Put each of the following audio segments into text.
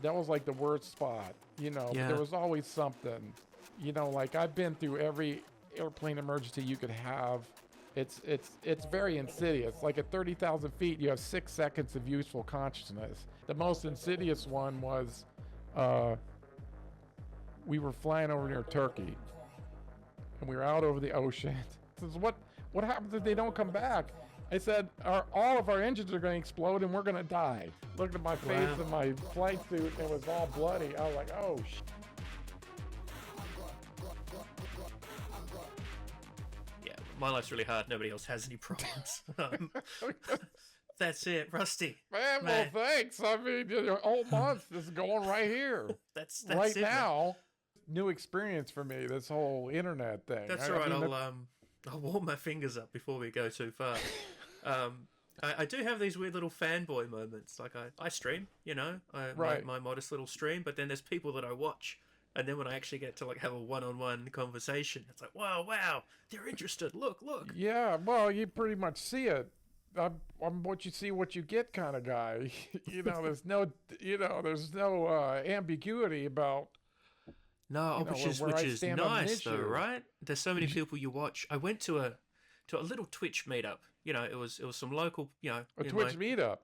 that was like the worst spot, but there was always something, like I've been through every airplane emergency you could have. It's very insidious. Like at 30,000 feet, you have 6 seconds of useful consciousness. The most insidious one was, we were flying over near Turkey, and we were out over the ocean. Says, what happens if they don't come back? I said, all of our engines are going to explode and we're going to die. Looked at my face and my flight suit, and it was all bloody. I was like, oh, Yeah, my life's really hard. Nobody else has any problems. That's it, Rusty. Man, well, thanks. I mean, your whole month is going right here. That's right it, now. Man. New experience for me, this whole internet thing. That's right. I'll warm my fingers up before we go too far. I do have these weird little fanboy moments. Like I stream, my modest little stream, but then there's people that I watch. And then when I actually get to like have a one-on-one conversation, it's like, wow, they're interested. Look. Yeah, well, you pretty much see it. I'm what you see, what you get kind of guy. There's no ambiguity about. No, which is nice though, right? There's so many people you watch. I went to a little Twitch meetup. It was some local, a Twitch meetup.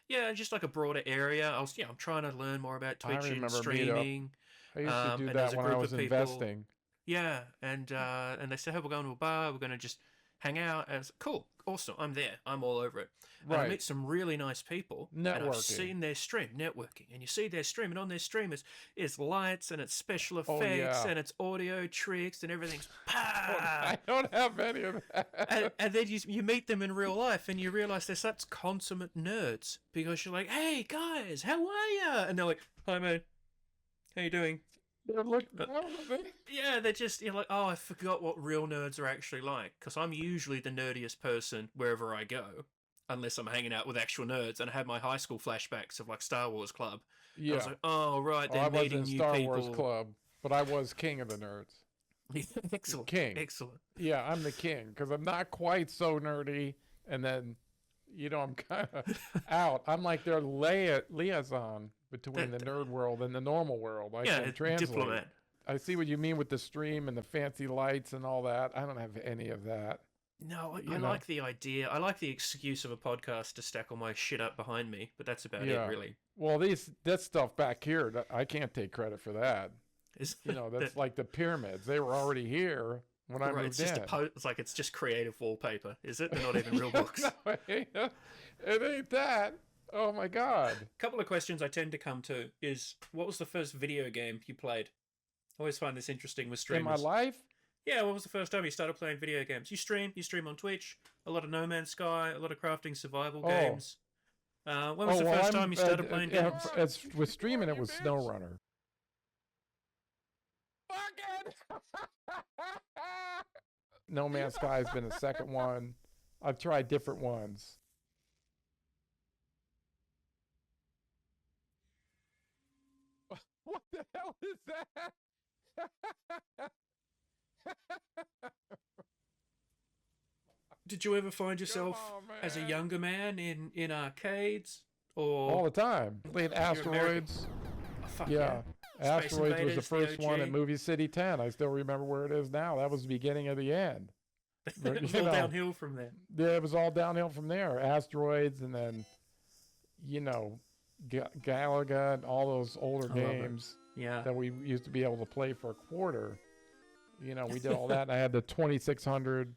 Yeah, just like a broader area. I'm trying to learn more about Twitch and streaming. I used to do that when I was investing. Yeah, and they said, hey, we're going to a bar. We're going to just hang out. And I was like, cool, awesome. I'm there. I'm all over it. And I meet some really nice people. Networking. And I've seen their stream, networking. And you see their stream, and on their stream is lights, and it's special effects, and it's audio tricks, and everything's I don't have any of that. And then you meet them in real life, and you realize they're such consummate nerds, because you're like, hey, guys, how are ya? And they're like, hi, man. How you doing? They're they're just, like, oh, I forgot what real nerds are actually like, because I'm usually the nerdiest person wherever I go, unless I'm hanging out with actual nerds, and I have my high school flashbacks of like Star Wars Club. Yeah. I was like, oh, right, they're meeting new Star people. Wars Club, but I was king of the nerds. Excellent. King. Excellent. Yeah, I'm the king, because I'm not quite so nerdy, and then, I'm kind of out. I'm like their liaison between the nerd world and the normal world. I can translate. Diplomat. I see what you mean with the stream and the fancy lights and all that. I don't have any of that. No, I like the idea. I like the excuse of a podcast to stack all my shit up behind me, but that's about it, really. Well, that stuff back here, I can't take credit for that. That's like the pyramids. They were already here when I moved in. It's like it's just creative wallpaper, is it? They're not even real books. No, it ain't that. Oh my God. A couple of questions I tend to come to is, what was the first video game you played? I always find this interesting with streamers. In my life? Yeah, what was the first time you started playing video games? You stream on Twitch, a lot of No Man's Sky, a lot of crafting survival games. When was the first time you started playing games? With streaming, it was SnowRunner. No Man's Sky has been the second one. I've tried different ones. What the hell is that? Did you ever find yourself as a younger man in arcades? Or all the time. Playing Asteroids. Oh, yeah. Asteroids was the first one at Movie City 10. I still remember where it is now. That was the beginning of the end. It was all downhill from there. Yeah, it was all downhill from there. Asteroids, and then, Galaga and all those older games that we used to be able to play for a quarter. We did all that. And I had the 2600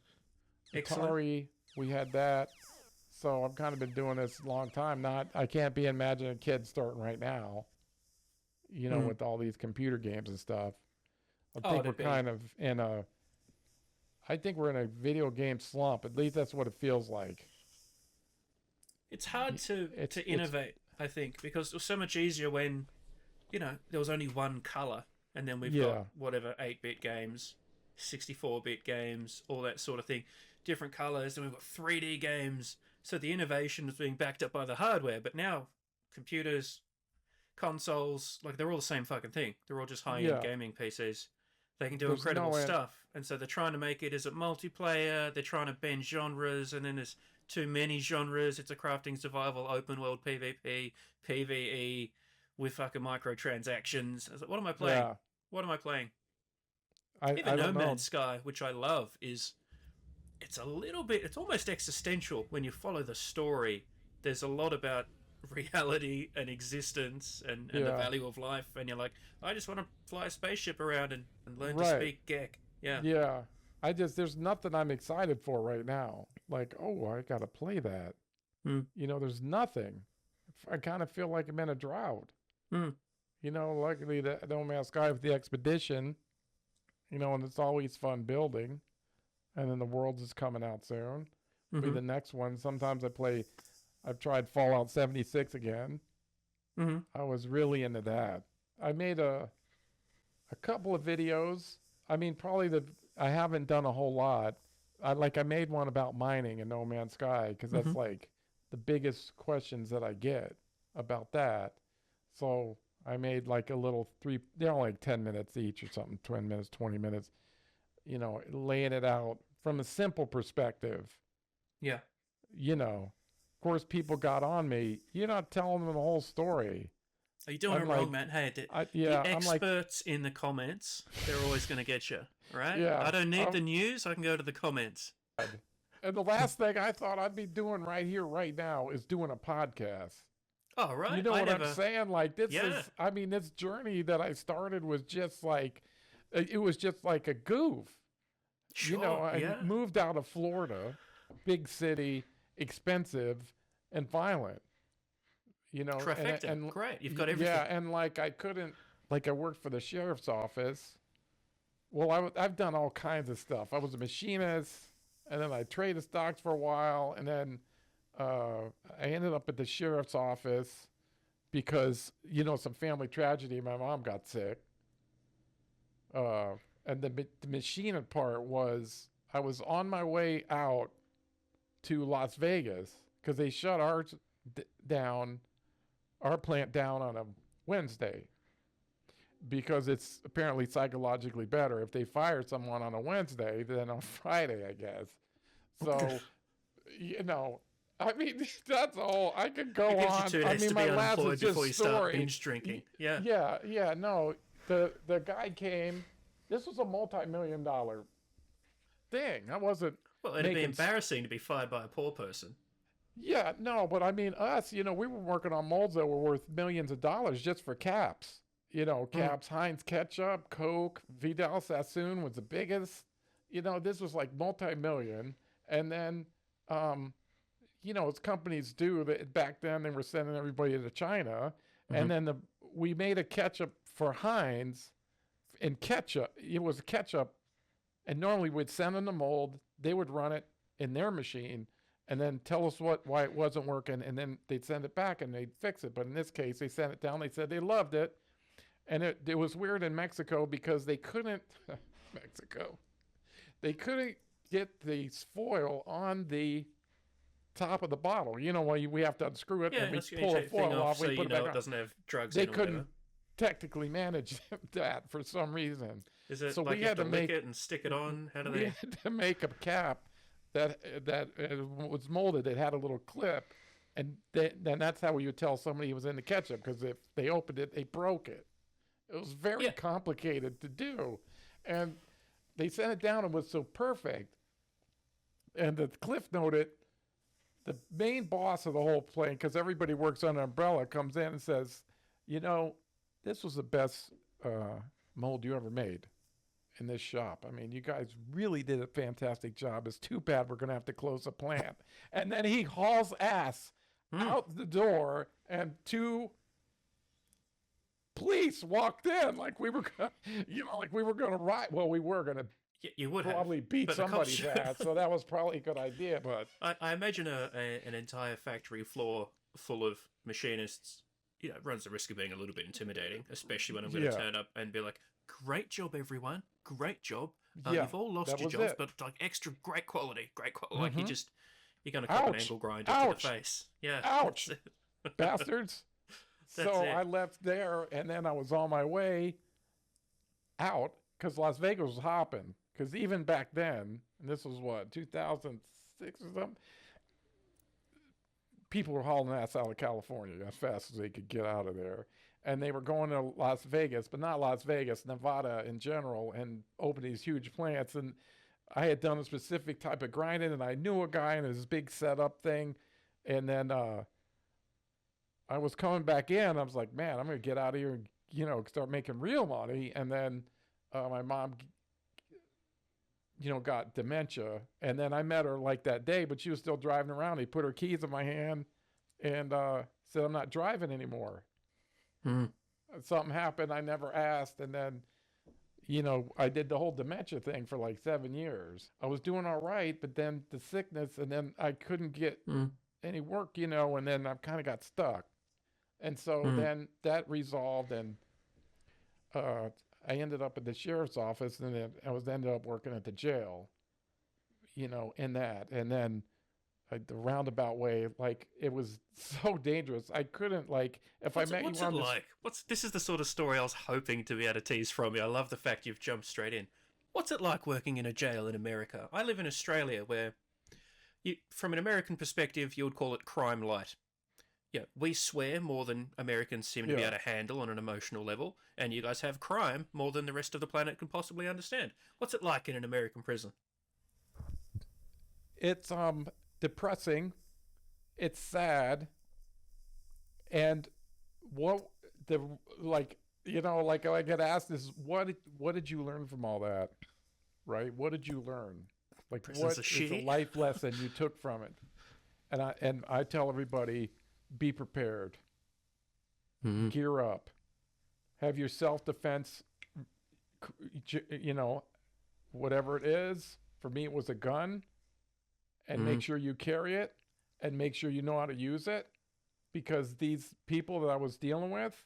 Atari. We had that. So I've kind of been doing this a long time. I can't be imagining kids starting right now, with all these computer games and stuff. I think we're kind of I think we're in a video game slump. At least that's what it feels like. It's hard to innovate, I think, because it was so much easier when, there was only one color, and then we've got whatever 8-bit games, 64-bit games, all that sort of thing, different colors, and we've got 3D games. So the innovation is being backed up by the hardware, but now computers, consoles, they're all the same fucking thing. They're all just high-end gaming PCs. They can do incredible stuff, and so they're trying to make it as a multiplayer. They're trying to bend genres, and then there's too many genres. It's a crafting survival, open world PvP, PvE, with fucking microtransactions. I was like, what am I playing? Yeah. What am I playing? I Even No don't know. Man's Sky, which I love, it's a little bit, it's almost existential when you follow the story. There's a lot about reality and existence and the value of life, and you're like, I just want to fly a spaceship around and learn to speak Gek. Yeah. Yeah. There's nothing I'm excited for right now. Like, oh, I got to play that. You know, there's nothing. I kind of feel like I'm in a drought. You know, luckily the No Man's Sky with the expedition, you know, and it's always fun building. And then the Worlds is coming out soon. Be the next one. Sometimes I've tried Fallout 76 again. I was really into that. I made a couple of videos. I mean, I haven't done a whole lot. I made one about mining in No Man's Sky because that's like the biggest questions that I get about that. So I made like a little they're all like 10 minutes each or something, 10 minutes, 20 minutes, you know, laying it out from a simple perspective. Yeah. You know, of course, people got on me. You're not telling them the whole story. Are you doing it wrong, man? Hey, the experts in the comments, they're always going to get you, right? Yeah. I don't need the news. I can go to the comments. And the last thing I thought I'd be doing right here, right now, is doing a podcast. Oh, right. You know what I'm saying? Like, this this journey that I started was just like, it was just like a goof. Sure, you know, I moved out of Florida, big city, expensive, and violent. You know, trifecta. And great. You've got everything. Yeah, and like I worked for the sheriff's office. Well, I've done all kinds of stuff. I was a machinist, and then I traded stocks for a while, and then I ended up at the sheriff's office because, you know, some family tragedy. My mom got sick. And the machinist part was I was on my way out to Las Vegas because they shut our plant down on a Wednesday because it's apparently psychologically better if they fire someone on a Wednesday than on Friday, I guess. So, you know, I mean, that's all. I could go on. I mean, my last is just before you start binge drinking. Yeah. Yeah. No, the guy came. This was a multi-million-dollar thing. I wasn't. Well, it'd be embarrassing to be fired by a poor person. Yeah, no, but I mean, us, you know, we were working on molds that were worth millions of dollars just for caps. You know, caps, Heinz ketchup, Coke, Vidal Sassoon was the biggest. You know, this was like multi-million. And then, you know, as companies do, back then they were sending everybody to China. And then we made a ketchup for Heinz, and ketchup, it was ketchup. And normally we'd send them the mold, they would run it in their machine, and then tell us why it wasn't working, and then they'd send it back and they'd fix it. But in this case, they sent it down. They said they loved it, and it was weird in Mexico because they couldn't they couldn't get the foil on the top of the bottle. You know, we have to unscrew it and we pull the foil off. So we put it back back it doesn't have drugs. They couldn't technically manage that for some reason. Is it so like we you had have to make lick it and stick it on? How do we they? had to make a cap that was molded. It had a little clip, and then that's how you would tell somebody was in the ketchup, because if they opened it, they broke it. It was very complicated to do, and they sent it down and it was so perfect. And the cliff noted, the main boss of the whole plane, because everybody works under an umbrella, comes in and says, you know, this was the best mold you ever made in this shop. I mean, you guys really did a fantastic job. It's too bad we're going to have to close the plant. And then he hauls ass out the door, and 2 police walked in like we were going to riot. Well, we were going to you would probably beat somebody's ass, so that was probably a good idea. But I imagine an entire factory floor full of machinists, you know, runs the risk of being a little bit intimidating, especially when I'm going to turn up and be like, "Great job, everyone! Great job! You've all lost your jobs, but like extra great quality. Like you're going to cop an angle grinder to the face. Yeah, ouch, bastards." So I left there, and then I was on my way out because Las Vegas was hopping. Because even back then, and this was what, 2006 or something, people were hauling ass out of California as fast as they could get out of there. and they were going to Las Vegas, but not Las Vegas, Nevada in general, and open these huge plants. And I had done a specific type of grinding, and I knew a guy in his big setup thing. And then I was coming back in. I was like, man, I'm going to get out of here and, start making real money. And then my mom, got dementia. And then I met her like that day, but she was still driving around. He put her keys in my hand and said, I'm not driving anymore. Something happened. I never asked. And then, I did the whole dementia thing for like 7 years. I was doing all right, but then the sickness, and then I couldn't get any work, and then I kind of got stuck. And so then that resolved, and I ended up at the sheriff's office, and then I ended up working at the jail, in that. And then the roundabout way, like, it was so dangerous. I couldn't, like, if I met you on What's it like? This is the sort of story I was hoping to be able to tease from you. I love the fact you've jumped straight in. What's it like working in a jail in America? I live in Australia, where, from an American perspective, you would call it crime light. Yeah, we swear more than Americans seem to be able to handle on an emotional level, and you guys have crime more than the rest of the planet can possibly understand. What's it like in an American prison? It's depressing. It's sad. And I get asked is, what did you learn from all that? Right? What did you learn? Like, what is a life lesson you took from it? And I tell everybody, be prepared. Gear up. Have your self-defense, whatever it is. For me, it was a gun. And make sure you carry it, and make sure you know how to use it, because these people that I was dealing with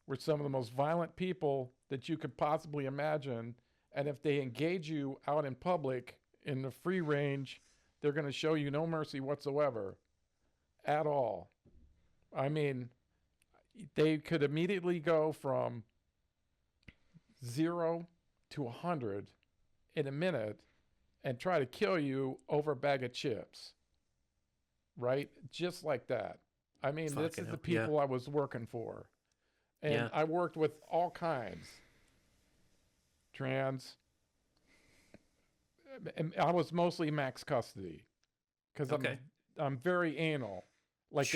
were some of the most violent people that you could possibly imagine. And if they engage you out in public in the free range, they're going to show you no mercy whatsoever at all. I mean, they could immediately go from 0 to 100 in a minute and try to kill you over a bag of chips, right? Just like that. I mean, this is the people I was working for. And I worked with all kinds. Trans. And I was mostly max custody, because I'm very anal. Like,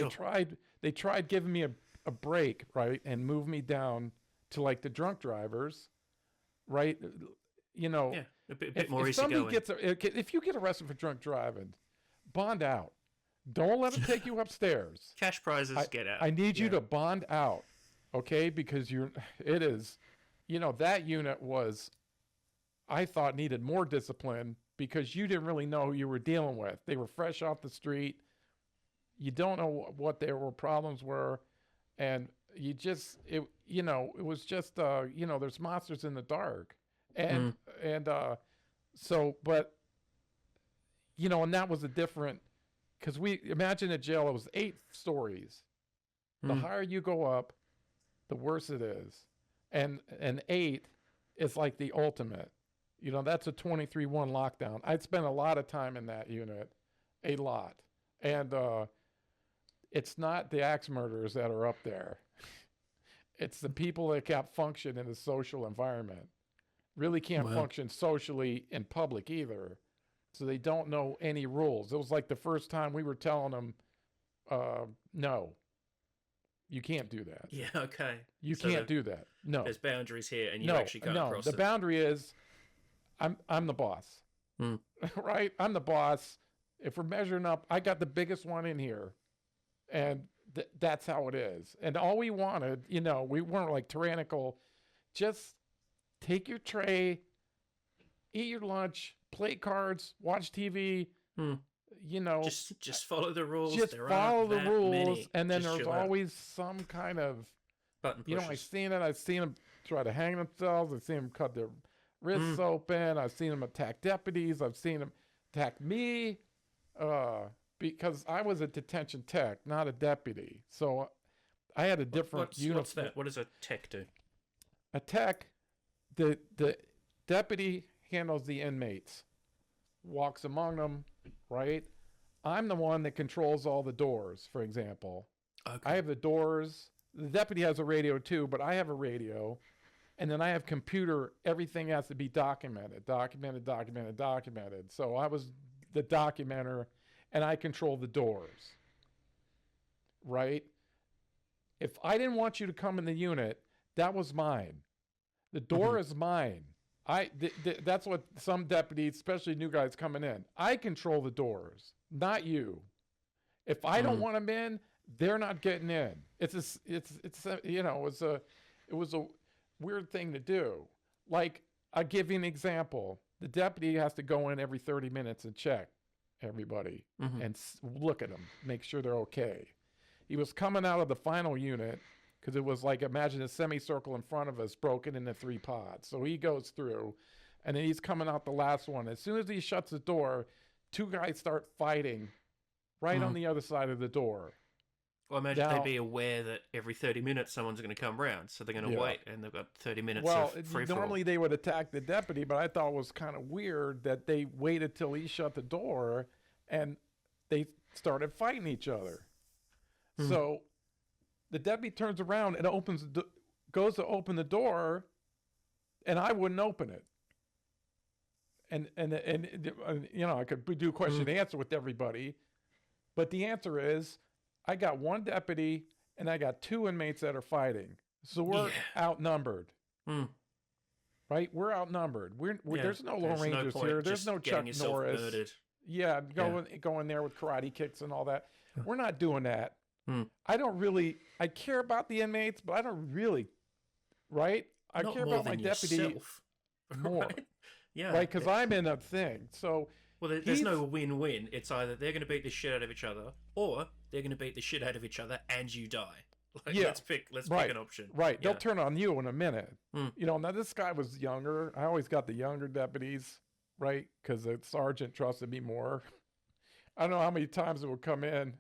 they tried giving me a break, right? And move me down to, like, the drunk drivers, right? A bit more easy going. If you get arrested for drunk driving, bond out. Don't let them take you upstairs. Cash prizes, get out. I need you to bond out, okay? Because that unit was, I thought, needed more discipline, because you didn't really know who you were dealing with. They were fresh off the street. You don't know what their problems were, and it was just, there's monsters in the dark. And and that was a different, because we imagine a jail, it was 8 stories. The higher you go up, the worse it is. And 8 is like the ultimate. That's a 23-1 lockdown. I'd spent a lot of time in that unit, a lot. And it's not the axe murderers that are up there. It's the people that can't function in a social environment. Really can't function socially in public either. So they don't know any rules. It was like the first time we were telling them, no, you can't do that. Yeah, okay. You can't do that. No. There's boundaries here, and you actually can't cross them. The boundary is, I'm the boss. Right? I'm the boss. If we're measuring up, I got the biggest one in here. And that's how it is. And all we wanted, we weren't like tyrannical, just take your tray, eat your lunch, play cards, watch TV, Just follow the rules. Just follow the rules, and then there's always some kind of button pushes. I've seen them try to hang themselves. I've seen them cut their wrists open. I've seen them attack deputies. I've seen them attack me, because I was a detention tech, not a deputy. So I had a different uniform. What's that? What does a tech do? A tech, the deputy handles the inmates, walks among them, right? I'm the one that controls all the doors, for example. Okay. I have the doors. The deputy has a radio too, but I have a radio. And then I have computer. Everything has to be documented. So I was the documenter, and I control the doors. Right? If I didn't want you to come in the unit, that was mine. The door is mine. That's what some deputies, especially new guys coming in. I control the doors, not you. If I don't want them in, they're not getting in. It was a weird thing to do. Like, I'll give you an example. The deputy has to go in every 30 minutes and check everybody and look at them, make sure they're okay. He was coming out of the final unit because it was like, imagine a semicircle in front of us broken into 3 pods. So he goes through, and then he's coming out the last one. As soon as he shuts the door, 2 guys start fighting right on the other side of the door. Well, imagine they'd be aware that every 30 minutes someone's going to come round, so they're going to wait, and they've got 30 minutes of free-for-all. Normally they would attack the deputy, but I thought it was kind of weird that they waited till he shut the door, and they started fighting each other. So the deputy turns around and goes to open the door, and I wouldn't open it. And I could do question and answer with everybody, but the answer is, I got 1 deputy and I got 2 inmates that are fighting. So we're outnumbered. Right? We're outnumbered. There's no Lone Rangers here. There's no Chuck Norris. Murdered. Yeah, going there with karate kicks and all that. We're not doing that. I care about the inmates, but I don't really, right? I care about my deputy more. Right? Yeah. Right, because I'm in a thing. So there's no win-win. It's either they're going to beat the shit out of each other, or they're going to beat the shit out of each other and you die. Let's pick an option. Right. They'll turn on you in a minute. Now this guy was younger. I always got the younger deputies, right? Because the sergeant trusted me more. I don't know how many times it would come in,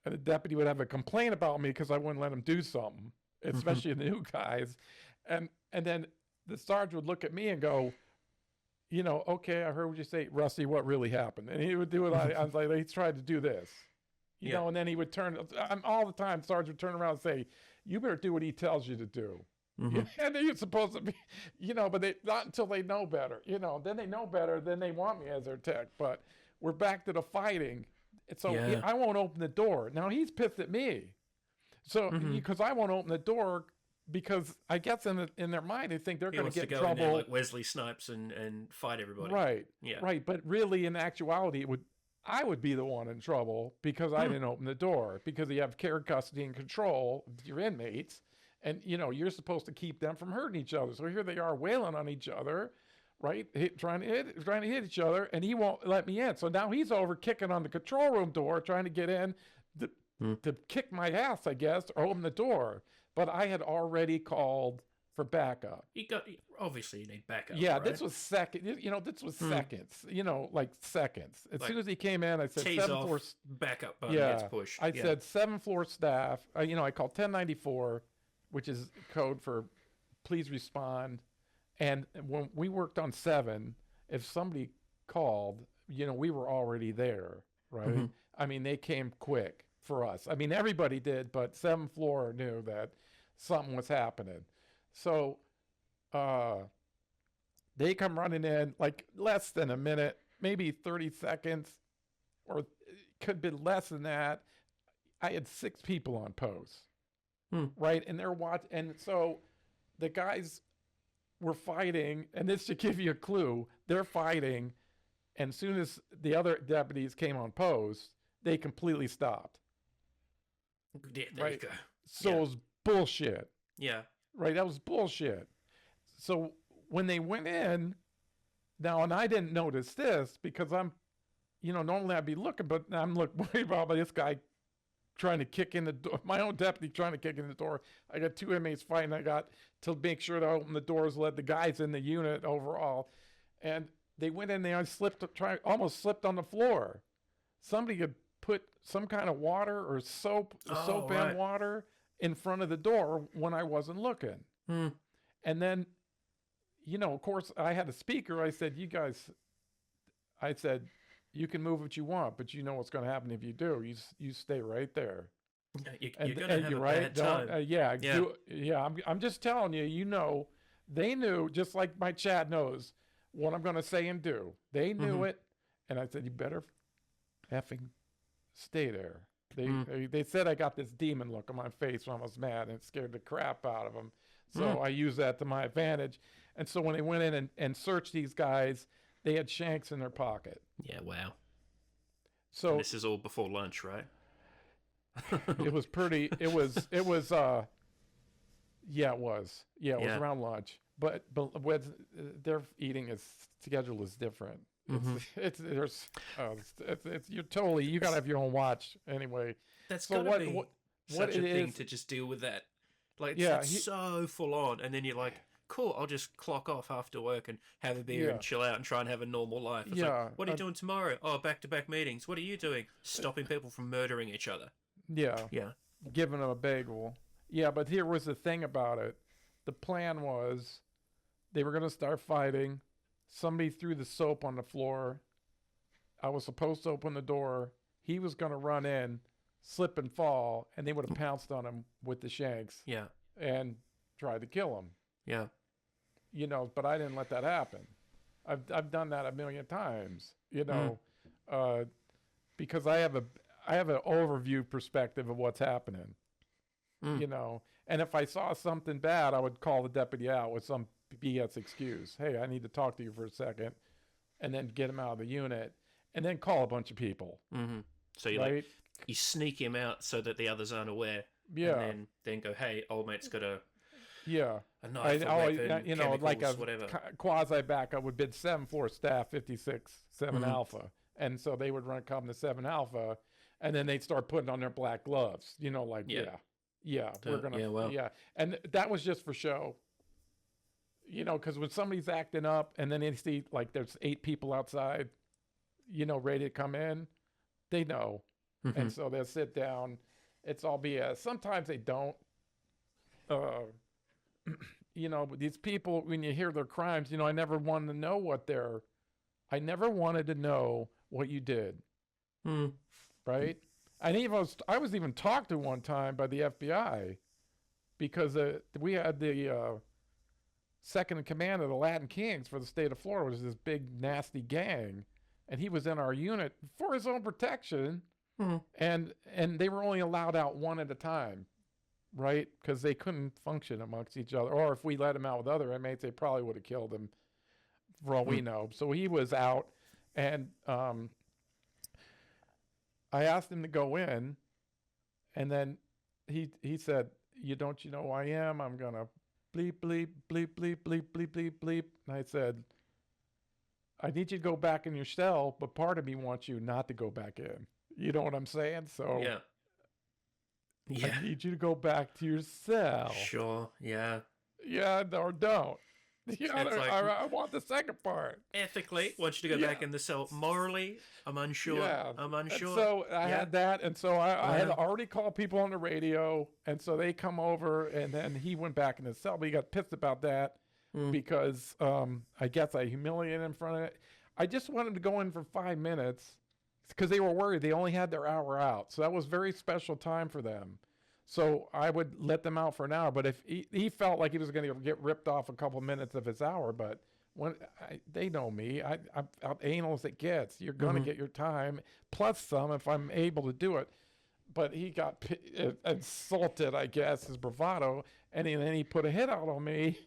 and the deputy would have a complaint about me because I wouldn't let him do something, especially the new guys. And then the sergeant would look at me and go, okay, I heard what you say, Rusty, what really happened? And he would do it. I was like, he's tried to do this, and then he would all the time, Sergeant would turn around and say, you better do what he tells you to do. And you're supposed to be, but not until they know better, then they know better, then they want me as their tech. But we're back to the fighting. So I won't open the door. Now he's pissed at me. So, because I won't open the door, because I guess in their mind they think they're going to get in trouble, in there like Wesley Snipes and fight everybody. Right. Yeah. Right. But really, in actuality, I would be the one in trouble because I didn't open the door, because you have care, custody, and control of your inmates, and you're supposed to keep them from hurting each other. So here they are wailing on each other, right? Trying to hit each other, and he won't let me in. So now he's over kicking on the control room door, trying to get in to kick my ass, I guess, or open the door. But I had already called for backup. Obviously you need backup. Yeah, right? This was seconds. This was seconds. Like seconds. As soon as he came in, I said tease 7th off, floor backup button gets pushed. I said 7th floor staff. I called 1094, which is code for please respond. And when we worked on 7, if somebody called, we were already there, right? I mean, they came quick for us. I mean, everybody did, but 7th floor knew that something was happening. So they come running in like less than a minute, maybe 30 seconds, or it could be less than that. I had 6 people on post, right? And they're watching. And so the guys were fighting, and this should give you a clue. They're fighting, and as soon as the other deputies came on post, they completely stopped. Yeah, there you go. So it was bullshit. Yeah. Right, that was bullshit. So when they went in, now, and I didn't notice this because I'm, normally I'd be looking, but I'm worried about this guy trying to kick in the door, my own deputy trying to kick in the door. I got 2 inmates fighting. I got to make sure to open the doors, let the guys in the unit overall. And they went in there and almost slipped on the floor. Somebody had put some kind of water or soap and water in front of the door when I wasn't looking. And then, of course, I had a speaker. I said, you can move what you want, but you know what's going to happen if you do. You stay right there. You're going to have a bad time. I'm just telling you, they knew, just like my chat knows, what I'm going to say and do. They knew it, and I said, you better effing stay there. They said I got this demon look on my face when I was mad, and it scared the crap out of them. So I used that to my advantage. And so when they went in and searched these guys, they had shanks in their pocket. Yeah, wow. So and this is all before lunch, right? It was pretty. It was. Yeah, it was. Yeah, it was around lunch. But with their eating schedule is different. You're totally. You gotta have your own watch anyway. That's gotta be such a thing to just deal with that. Like it's so full on, and then you're like, cool, I'll just clock off after work and have a beer and chill out and try and have a normal life. It's like, what are you doing tomorrow? Oh, back-to-back meetings. What are you doing? Stopping people from murdering each other. Yeah. Yeah. Giving them a bagel. Yeah, but here was the thing about it. The plan was they were going to start fighting. Somebody threw the soap on the floor. I was supposed to open the door. He was going to run in, slip and fall, and they would have pounced on him with the shanks. Yeah. And tried to kill him. Yeah. But I didn't let that happen. I've done that a million times, because I have an overview perspective of what's happening, and if I saw something bad, I would call the deputy out with some BS excuse. Hey, I need to talk to you for a second, and then get him out of the unit, and then call a bunch of people. Mm-hmm. So you you sneak him out so that the others aren't aware. Yeah. And then go, hey, old mate's got a knife, like a whatever. Quasi backup would bid 7-4 staff 56-7 alpha, and so they would come to 7 alpha, and then they'd start putting on their black gloves. We're gonna and that was just for show. Because when somebody's acting up, and then they see like there's 8 people outside, ready to come in, they know, and so they'll sit down. It's all BS. Sometimes they don't. But these people, when you hear their crimes, I never wanted to know I never wanted to know what you did. Right? And I was even talked to one time by the FBI because we had the second in command of the Latin Kings for the state of Florida, was this big, nasty gang. And he was in our unit for his own protection. And they were only allowed out one at a time. Right? Because they couldn't function amongst each other. Or if we let him out with other inmates, they probably would have killed him, for all we know. So he was out, and I asked him to go in, and then he said, you know who I am? I'm going to bleep, bleep, bleep, bleep, bleep, bleep, bleep, bleep. And I said, I need you to go back in your cell, but part of me wants you not to go back in. You know what I'm saying? So yeah. I need you to go back to your cell. Sure, yeah. Yeah, or don't. I want the second part. Ethically, want you to go back in the cell. Morally, I'm unsure. Yeah. I'm unsure. And so I had that, and so I had already called people on the radio, and so they come over, and then he went back in his cell, but he got pissed about that because I guess I humiliated him in front of it. I just wanted to go in for 5 minutes because they were worried. They only had their hour out. So that was very special time for them. So I would let them out for an hour. But if he felt like he was going to get ripped off a couple minutes of his hour, but they know me. I'm anal as it gets. You're going to get your time, plus some if I'm able to do it. But he got insulted, I guess, his bravado. And then he put a hit out on me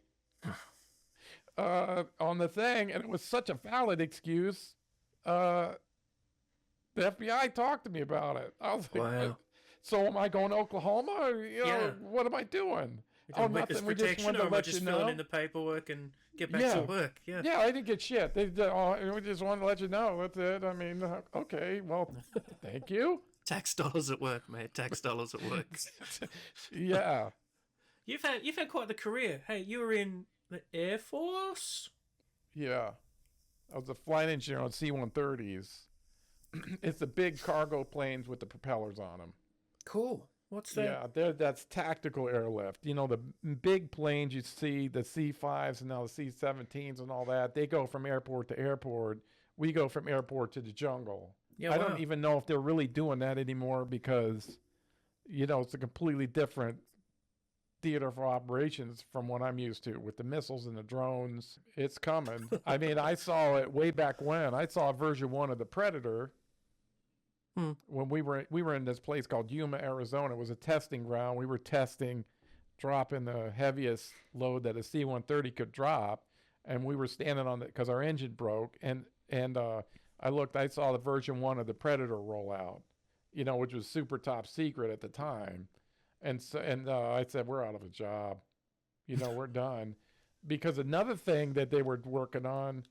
on the thing. And it was such a valid excuse. The FBI talked to me about it. I was like, wow. So am I going to Oklahoma? Or, what am I doing? Nothing. We just wanted to let you know. Fill in the paperwork and get back to work. Yeah. Yeah, I didn't get shit. We just wanted to let you know. That's it. I mean, okay. Well, thank you. Tax dollars at work, mate. Tax dollars at work. Yeah. You've had quite the career. Hey, you were in the Air Force? Yeah. I was a flight engineer on C-130s. It's the big cargo planes with the propellers on them. Cool. What's that? Yeah, that's tactical airlift. The big planes you see, the C-5s and now the C-17s and all that, they go from airport to airport. We go from airport to the jungle. Yeah, I don't even know if they're really doing that anymore because, it's a completely different theater for operations from what I'm used to with the missiles and the drones. It's coming. I mean, I saw it way back when. I saw version 1 of the Predator when we were in this place called Yuma, Arizona. It was a testing ground. We were testing dropping the heaviest load that a C-130 could drop, and we were standing on it because our engine broke, and I saw the version 1 of the Predator roll out, which was super top secret at the time. And so, I said, we're out of a job, we're done. Because another thing that they were working on,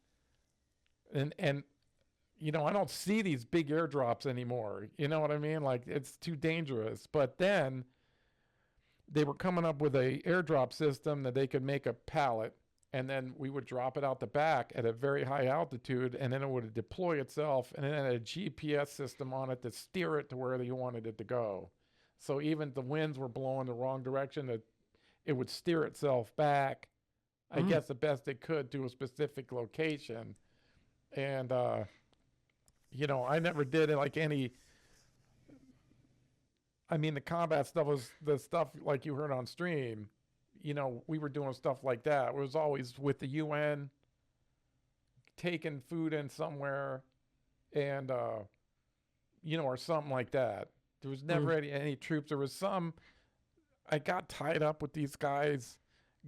and I don't see these big airdrops anymore. You know what I mean? Like, it's too dangerous. But then they were coming up with a airdrop system that they could make a pallet, and then we would drop it out the back at a very high altitude, and then it would deploy itself, and then it had a GPS system on it to steer it to where you wanted it to go. So even the winds were blowing the wrong direction, it would steer itself back, I guess the best it could, to a specific location. And, I never did it like any... I mean, the combat stuff was the stuff like you heard on stream. We were doing stuff like that. It was always with the UN, taking food in somewhere, and, or something like that. There was never any troops. There was I got tied up with these guys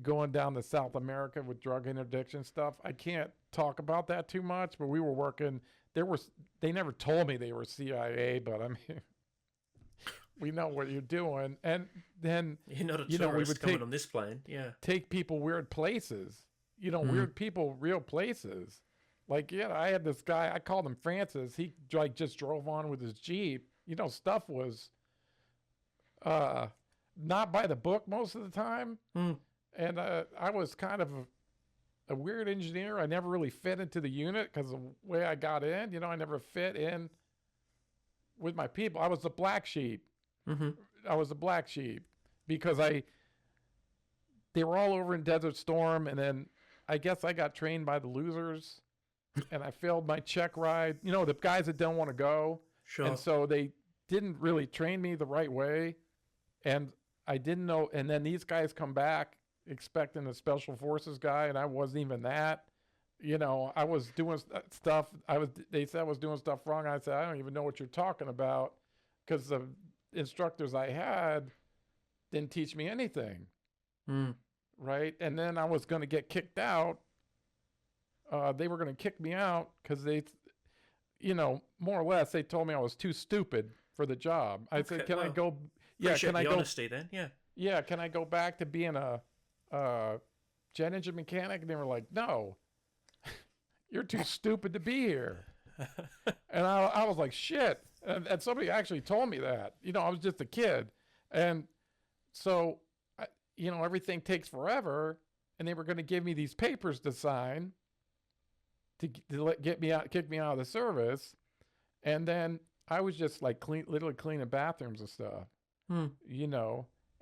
going down to South America with drug interdiction stuff. I can't talk about that too much, but we were working. They never told me they were CIA, but I mean, we know what you're doing. And then, you're not a tourist, we would coming on this plane. Yeah. Take people weird places, weird people, real places. Like, I had this guy, I called him Francis. He just drove on with his Jeep. Stuff was not by the book most of the time. And I was kind of a weird engineer. I never really fit into the unit because of the way I got in. I never fit in with my people. I was the black sheep. I was the black sheep because they were all over in Desert Storm, and then I guess I got trained by the losers, and I failed my check ride. The guys that don't want to go. Sure. And so they didn't really train me the right way, and I didn't know. And then these guys come back expecting a special forces guy, and I wasn't even that. I was doing stuff. They said I was doing stuff wrong. I said, I don't even know what you're talking about, because the instructors I had didn't teach me anything. Right. And then I was going to get kicked out. They were going to kick me out because they, more or less, they told me I was too stupid for the job. I said, can I go? Yeah. Can I go? Honesty then. Yeah. Yeah. Can I go back to being a jet engine mechanic? And they were like, no, you're too stupid to be here. And I was like, shit. And somebody actually told me that. I was just a kid. And so, everything takes forever. And they were going to give me these papers to sign to kick me out of the service. And then I was just like literally cleaning bathrooms and stuff. And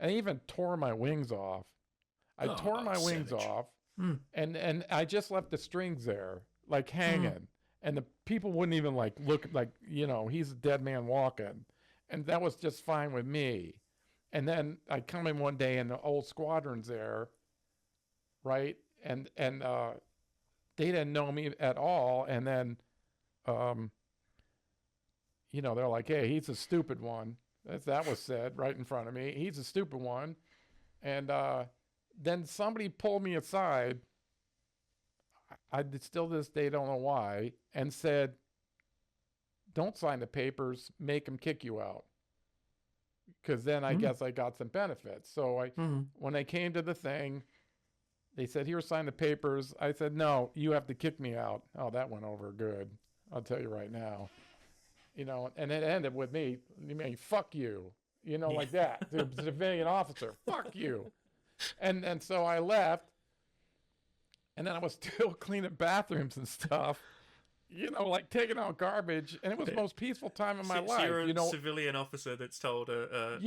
I even tore my wings off. I tore my wings off. And I just left the strings there, like hanging. And the people wouldn't even look like, he's a dead man walking. And that was just fine with me. And then I come in one day and the old squadron's there, right? And they didn't know me at all. And then, they're like, hey, he's a stupid one. That was said right in front of me. He's a stupid one. And then somebody pulled me aside. I still to this day don't know why, and said, don't sign the papers, make them kick you out. Because then I guess I got some benefits. So when I came to the thing, they said, here, sign the papers. I said, no, you have to kick me out. Oh, that went over good. I'll tell you right now. And it ended with me, fuck you, like that. The civilian officer, fuck you. And so I left. And then I was still cleaning bathrooms and stuff, taking out garbage. And it was the most peaceful time of my life. You're a civilian officer that's told a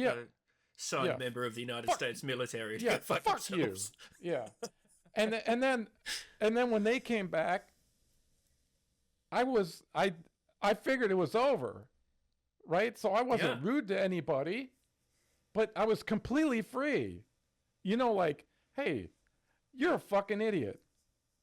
son member of the United States military to fuck themselves. You. Yeah. And then when they came back, I figured it was over, right? So I wasn't rude to anybody. but I was completely free. You know, like, hey, you're a fucking idiot.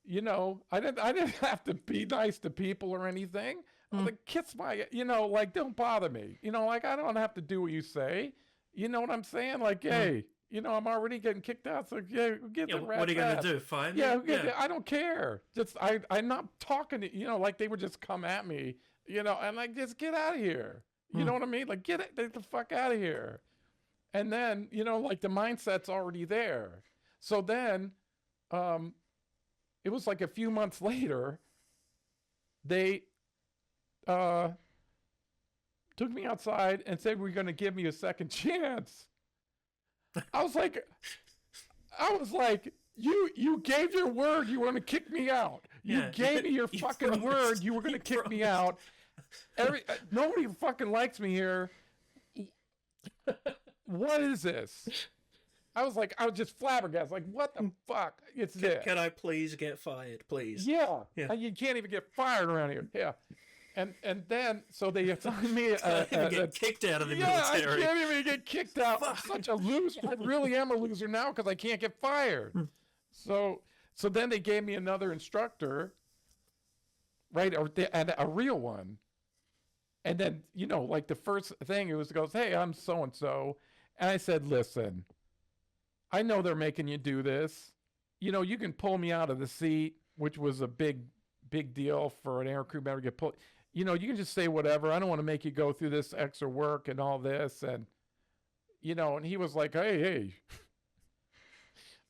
You know, I didn't have to be nice to people or anything. Like, kiss my, you know, like, don't bother me. You know, like, I don't have to do what you say. You know what I'm saying? Like, hey, you know, I'm already getting kicked out. So yeah, get the rat. What are you gonna do? Fine? Yeah, I don't care. Just I'm not talking to, you know, like they would just come at me, you know, and like, just get out of here. You know what I mean? Like, get the fuck out of here. And then, you know, like the mindset's already there. So then, it was like a few months later, they took me outside and said, we're going to give me a second chance. I was like, you gave your word you were going to kick me out. You gave me your fucking word you were going to kick me out. Nobody fucking likes me here. What is this? I was just flabbergasted. Like, what the fuck? It's this. Can I please get fired, please? Yeah. You can't even get fired around here. Yeah. And then, so they assigned me get kicked out of the military. I can't even get kicked out. I'm such a loser. I really am a loser now because I can't get fired. So then they gave me another instructor, right? And a real one. And then, you know, like the first thing it goes, hey, I'm so-and-so. And I said, listen, I know they're making you do this. You know, you can pull me out of the seat, which was a big deal for an aircrew member to get pulled. You know, you can just say whatever. I don't want to make you go through this extra work and all this. And, you know, and he was like, hey,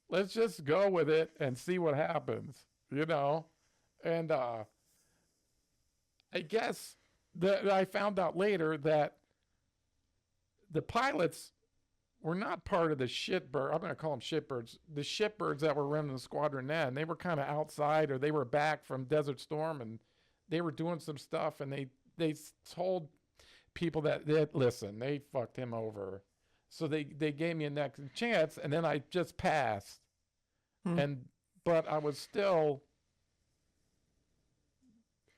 let's just go with it and see what happens, you know? And I guess that I found out later that the pilots were not part of the shitbird. I'm going to call them shitbirds. The shitbirds that were running the squadron then, they were kind of outside, or they were back from Desert Storm, and they were doing some stuff, and they told people that listen, they fucked him over. So they gave me a next chance, and then I just passed. But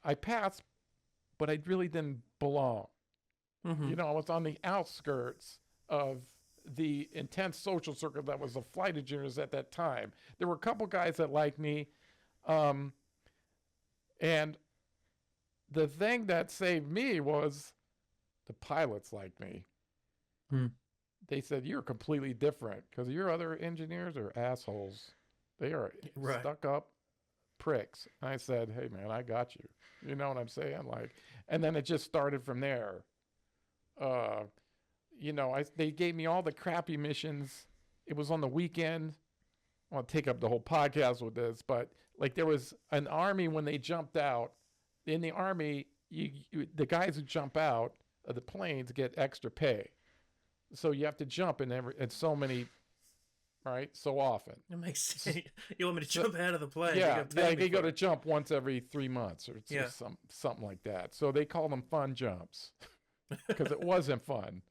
I passed, but I really didn't belong. You know, I was on the outskirts of the intense social circle that was the flight engineers at that time. There were a couple guys that liked me. And the thing that saved me was the pilots liked me. They said, you're completely different because your other engineers are assholes. They are stuck up pricks. And I said, hey man, I got you. You know what I'm saying? Like, and then it just started from there. You know, they gave me all the crappy missions. It was on the weekend. I won't take up the whole podcast with this, but like there was an Army when they jumped out. In the Army, the guys who jump out of the planes get extra pay. So you have to jump in so many, right? So often. It makes sense. You want me to jump out of the plane? Yeah, they go to jump once every 3 months or something like that. So they call them fun jumps because it wasn't fun.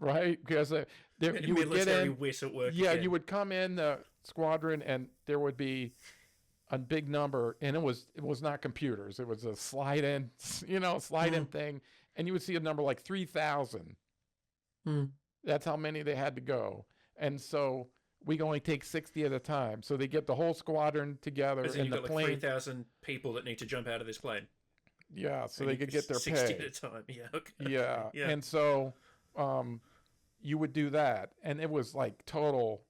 Right, because you would get in. You would come in the squadron, and there would be a big number, and it was not computers. It was a slide in thing, and you would see a number like 3,000. That's how many they had to go, and so we only take 60 at a time. So they get the whole squadron together in the plane. Like 3,000 people that need to jump out of this plane. Yeah, so they could get their 60 pay. 60 at a time. Yeah. Okay. Yeah, and so. You would do that, and it was like total.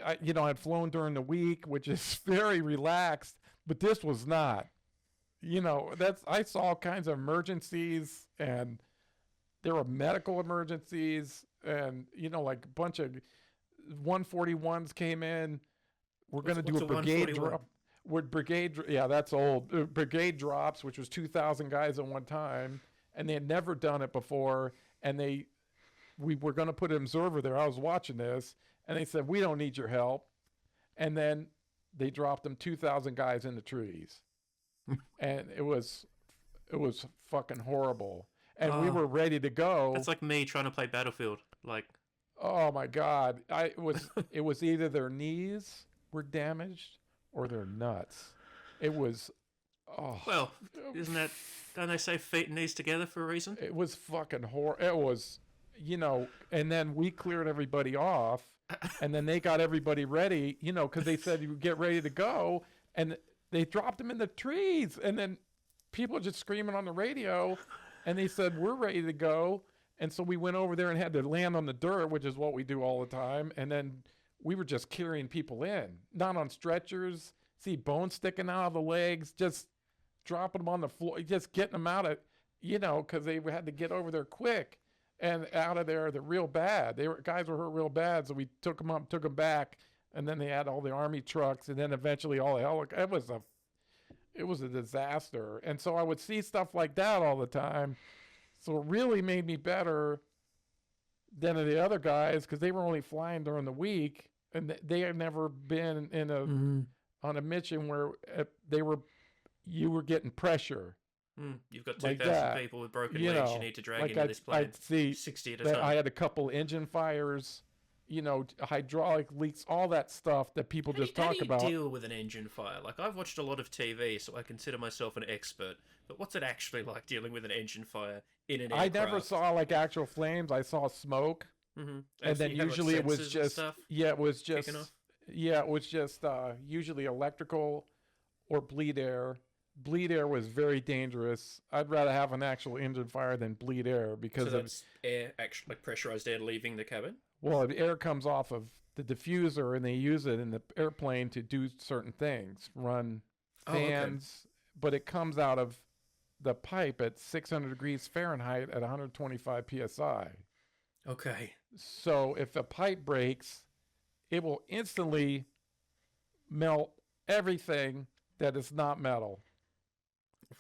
I'd flown during the week, which is very relaxed, but this was not. You know, I saw all kinds of emergencies, and there were medical emergencies, and like a bunch of 141s came in. We're going to do a brigade drop. That's old. Brigade drops, which was 2,000 guys at one time. And they had never done it before, and we were going to put an observer there. I was watching this, and they said, we don't need your help. And then they dropped them 2,000 guys in the trees. And it was fucking horrible. And we were ready to go. That's like me trying to play Battlefield. Like, oh my God. It was either their knees were damaged or their nuts. It was, well, don't they say feet and knees together for a reason? It was fucking horrible. It was, and then we cleared everybody off, and then they got everybody ready, because they said you get ready to go, and they dropped them in the trees, and then people are just screaming on the radio, and they said, we're ready to go. And so we went over there and had to land on the dirt, which is what we do all the time. And then we were just carrying people in, not on stretchers, see bones sticking out of the legs, just dropping them on the floor, just getting them out of, because they had to get over there quick and out of there. They're real bad. Guys were hurt real bad. So we took them up, took them back. And then they had all the Army trucks, and then eventually all the helicopters. It was a disaster. And so I would see stuff like that all the time. So it really made me better than the other guys, because they were only flying during the week, and they had never been on a mission where you were getting pressure. You've got 2,000 people with broken legs you need to drag into this plane. I'd see 60 at a time. I had a couple engine fires, hydraulic leaks, all that stuff that people just talk about. How do you deal with an engine fire? Like, I've watched a lot of TV, so I consider myself an expert. But what's it actually like dealing with an engine fire in an aircraft? I never saw actual flames. I saw smoke, and then usually it was just it was just usually electrical or bleed air. Bleed air was very dangerous. I'd rather have an actual engine fire than bleed air, because that's air, actually pressurized air leaving the cabin. Well, the air comes off of the diffuser, and they use it in the airplane to do certain things, run fans, but it comes out of the pipe at 600 degrees Fahrenheit at 125 psi. Okay. So if a pipe breaks, it will instantly melt everything that is not metal.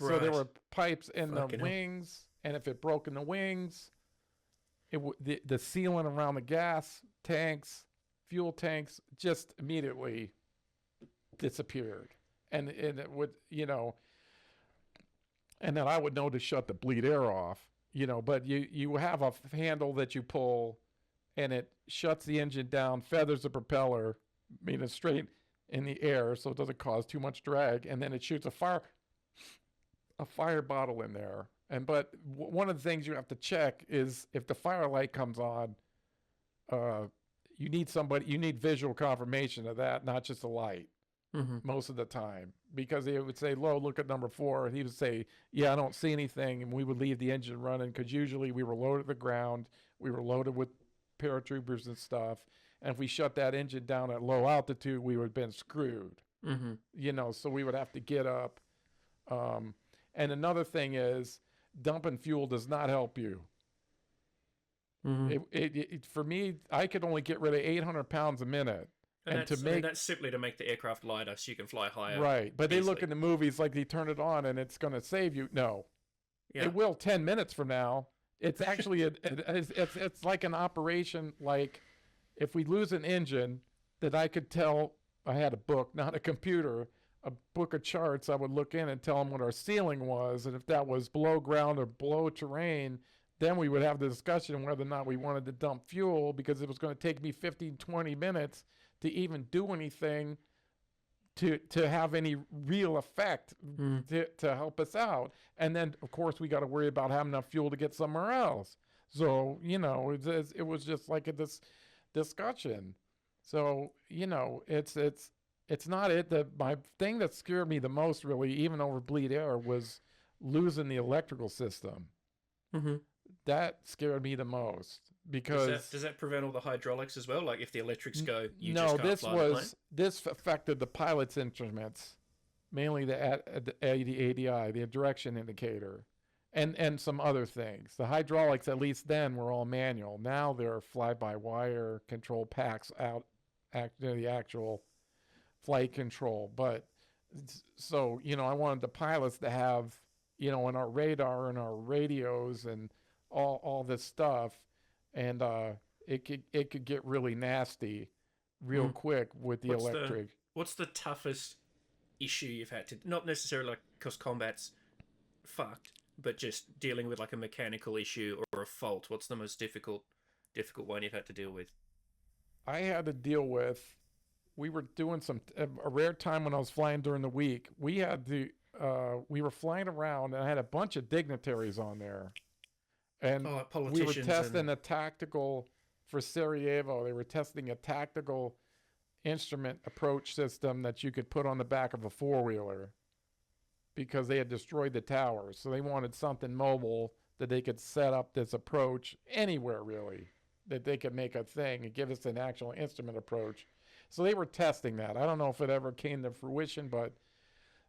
Right. So there were pipes in the wings, and if it broke in the wings, the sealant around the gas tanks, fuel tanks, just immediately disappeared. And it would, and then I would know to shut the bleed air off, but you have a handle that you pull, and it shuts the engine down, feathers the propeller, meaning straight in the air, so it doesn't cause too much drag, and then it shoots a fire bottle in there. But one of the things you have to check is if the fire light comes on, you need visual confirmation of that, not just a light, most of the time, because they would say, look at number 4. And he would say, yeah, I don't see anything. And we would leave the engine running, because usually we were loaded to the ground. We were loaded with paratroopers and stuff. And if we shut that engine down at low altitude, we would have been screwed, so we would have to get up. And another thing is, dumping fuel does not help you. For me, I could only get rid of 800 pounds a minute. And that's simply to make the aircraft lighter so you can fly higher. Right. But easily. They look in the movies like they turn it on and it's going to save you. No. Yeah. It will 10 minutes from now. It's actually, it's like an operation, like if we lose an engine, that I could tell, I had a book, not a computer, a book of charts. I would look in and tell them what our ceiling was, and if that was below ground or below terrain, then we would have the discussion whether or not we wanted to dump fuel, because it was going to take me 15, 20 minutes to even do anything to have any real effect to help us out. And then, of course, we got to worry about having enough fuel to get somewhere else. So, it was just like this discussion. So, it's not it. My thing that scared me the most, really, even over bleed air, was losing the electrical system. That scared me the most, because does that prevent all the hydraulics as well? Like if the electrics go, you just can't fly the plane? This affected the pilot's instruments, mainly the ADI, the direction indicator, and some other things. The hydraulics, at least then, were all manual. Now they're fly-by-wire control packs out, the actual flight control. But so, I wanted the pilots to have, in our radar and our radios and all this stuff, and it could get really nasty real quick with the electric. What's the toughest issue you've had to, not necessarily like because combat's fucked, but just dealing with like a mechanical issue or a fault? What's the most difficult one you've had to deal with? I had to deal with, we were doing a rare time when I was flying during the week, we were flying around, and I had a bunch of dignitaries on there. And we were testing a tactical, for Sarajevo, they were testing a tactical instrument approach system that you could put on the back of a four-wheeler because they had destroyed the towers. So they wanted something mobile that they could set up this approach anywhere, really, that they could make a thing and give us an actual instrument approach. So they were testing that. I don't know if it ever came to fruition, but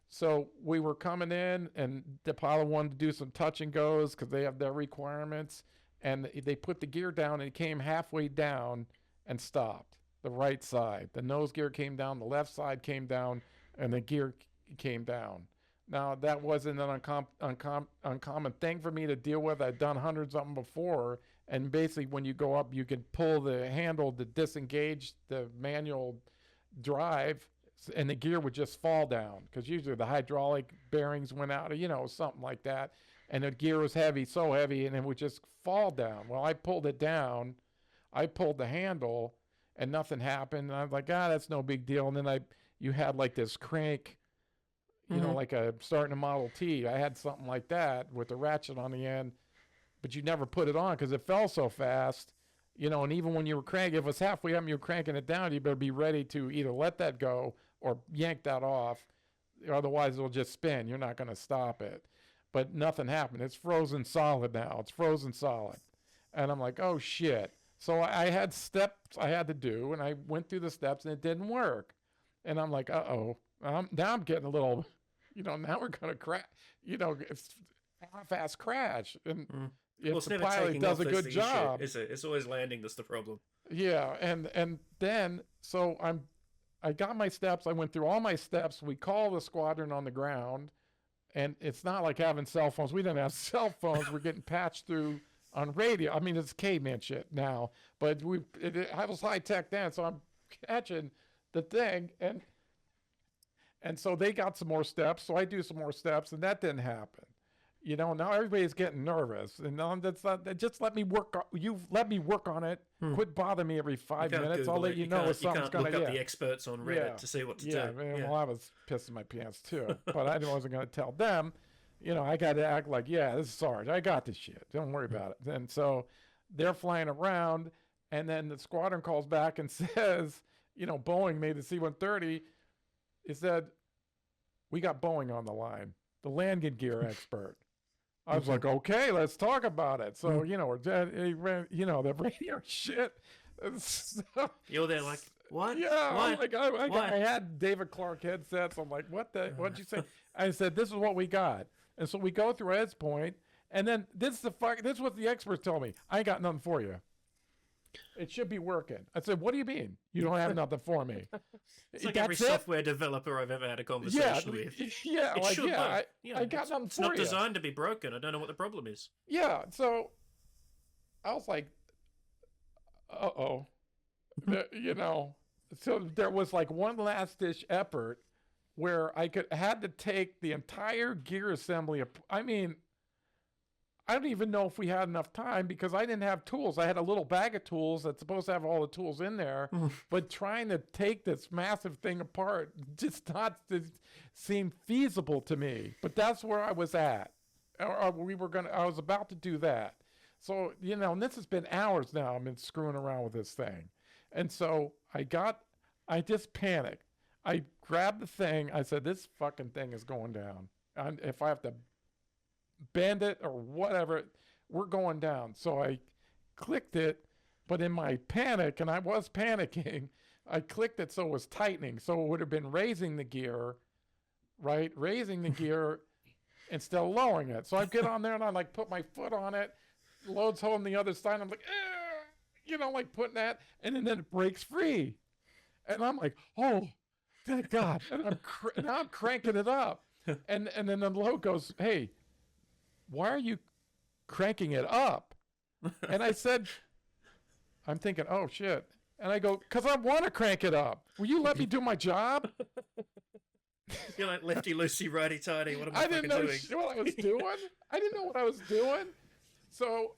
so we were coming in, and DePaulo wanted to do some touch and goes because they have their requirements, and they put the gear down, and it came halfway down and stopped. The right side, the nose gear came down, the left side came down, and the gear came down. Now that wasn't an uncommon thing for me to deal with. I'd done hundreds of them before, and basically when you go up, you can pull the handle to disengage the manual drive, and the gear would just fall down because usually the hydraulic bearings went out, something like that, and the gear was heavy, so heavy, and it would just fall down. Well, I pulled it down, I pulled the handle, and nothing happened. And I was like, that's no big deal. And then you had like this crank, like starting a Model T. I had something like that with the ratchet on the end, but you never put it on because it fell so fast. And even when you were cranking, if it was halfway up and you were cranking it down, you better be ready to either let that go or yank that off. Otherwise, it'll just spin. You're not going to stop it. But nothing happened. It's frozen solid now. It's frozen solid. And I'm like, oh, shit. So I had steps I had to do, and I went through the steps, and it didn't work. And I'm like, uh-oh. Now I'm getting a little, now we're going to crash. It's half-ass crash. And if the pilot does a good job. It's always landing that's the problem. Yeah, and then, so I got my steps. I went through all my steps. We call the squadron on the ground, and it's not like having cell phones. We didn't have cell phones. We're getting patched through on radio. I mean, it's caveman shit now, but I was high tech then, so I'm catching the thing, and so they got some more steps, so I do some more steps, and that didn't happen. Now everybody's getting nervous, and that's not, just let me work. You've let me work on it. Quit bothering me every 5 minutes. Google I'll let you know if something's going to. Look up the experts on Reddit to see what to do. Well, I was pissing my pants too, but I wasn't going to tell them. I got to act like, this is Sarge. I got this shit. Don't worry about it. And so they're flying around, and then the squadron calls back and says, Boeing made the C-130. It said, we got Boeing on the line, the landing gear expert. I was like, okay, let's talk about it. So, the radio shit. You're there like, what? Yeah, what? I had David Clark headsets. I'm like, what'd you say? I said, this is what we got. And so we go through Ed's point, and then this is what the experts tell me. I ain't got nothing for you. It should be working. I said, what do you mean? You don't have nothing for me? It's like every software developer I've ever had a conversation with. Yeah, it should work. I got nothing for you. It's not designed to be broken. I don't know what the problem is. Yeah, so I was like, uh-oh. So there was like one last-ditch effort where I had to take the entire gear assembly. I mean, I don't even know if we had enough time because I didn't have tools. I had a little bag of tools that's supposed to have all the tools in there, but trying to take this massive thing apart just not seemed feasible to me. But that's where I was at. I was about to do that. So, and this has been hours now. I've been screwing around with this thing. And so I just panicked. I grabbed the thing. I said, this fucking thing is going down. If I have to bend it or whatever, we're going down. So I clicked it, but in my panic, and I was panicking, I clicked it so it was tightening. So it would have been raising the gear, right? Raising the gear instead of lowering it. So I get on there and I like put my foot on it, loads holding the other side. I'm like, like putting that, and then it breaks free. And I'm like, oh, thank God. And now I'm cranking it up. And then the load goes, hey, why are you cranking it up? And I said, I'm thinking, oh, shit. And I go, because I want to crank it up. Will you let me do my job? You're like lefty loosey, righty tighty. What am I didn't know doing? What I was doing. I didn't know what I was doing. So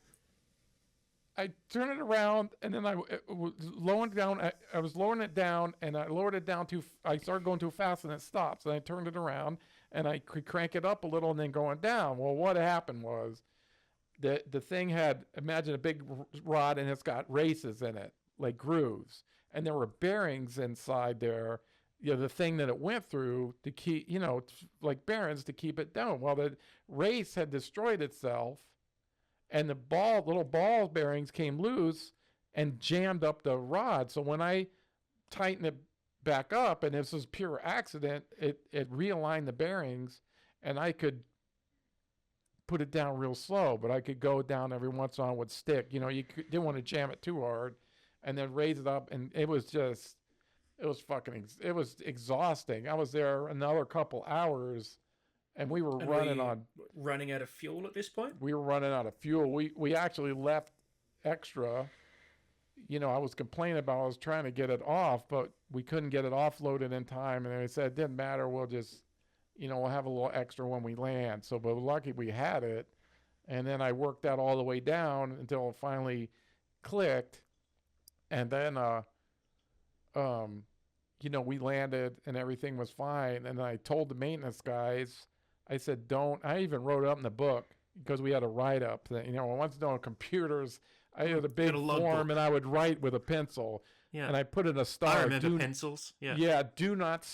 I turn it around, and then I was lowering it down. I was lowering it down, and I lowered it down I started going too fast, and it stops. And I turned it around, and I could crank it up a little, and then going down. Well, what happened was the thing had, imagine a big rod, and it's got races in it, like grooves, and there were bearings inside there. The thing that it went through to keep, like bearings to keep it down. Well, the race had destroyed itself, and the little ball bearings came loose and jammed up the rod. So when I tightened it back up, and this was pure accident, it realigned the bearings, and I could put it down real slow, but I could go down every once in a while with stick. You didn't want to jam it too hard, and then raise it up, and it was exhausting. I was there another couple hours, and we were running out of fuel at this point. We were running out of fuel. We actually left extra. I was complaining about, I was trying to get it off, but we couldn't get it offloaded in time. And they said, it didn't matter. We'll just, we'll have a little extra when we land. So, but lucky we had it. And then I worked that all the way down until it finally clicked. And then, we landed and everything was fine. And I told the maintenance guys, I said, I even wrote it up in the book because we had a write up that, once on computers, I had a big form and I would write with a pencil. Yeah. And I put in a star. I remember pencils. Yeah. Yeah. Do not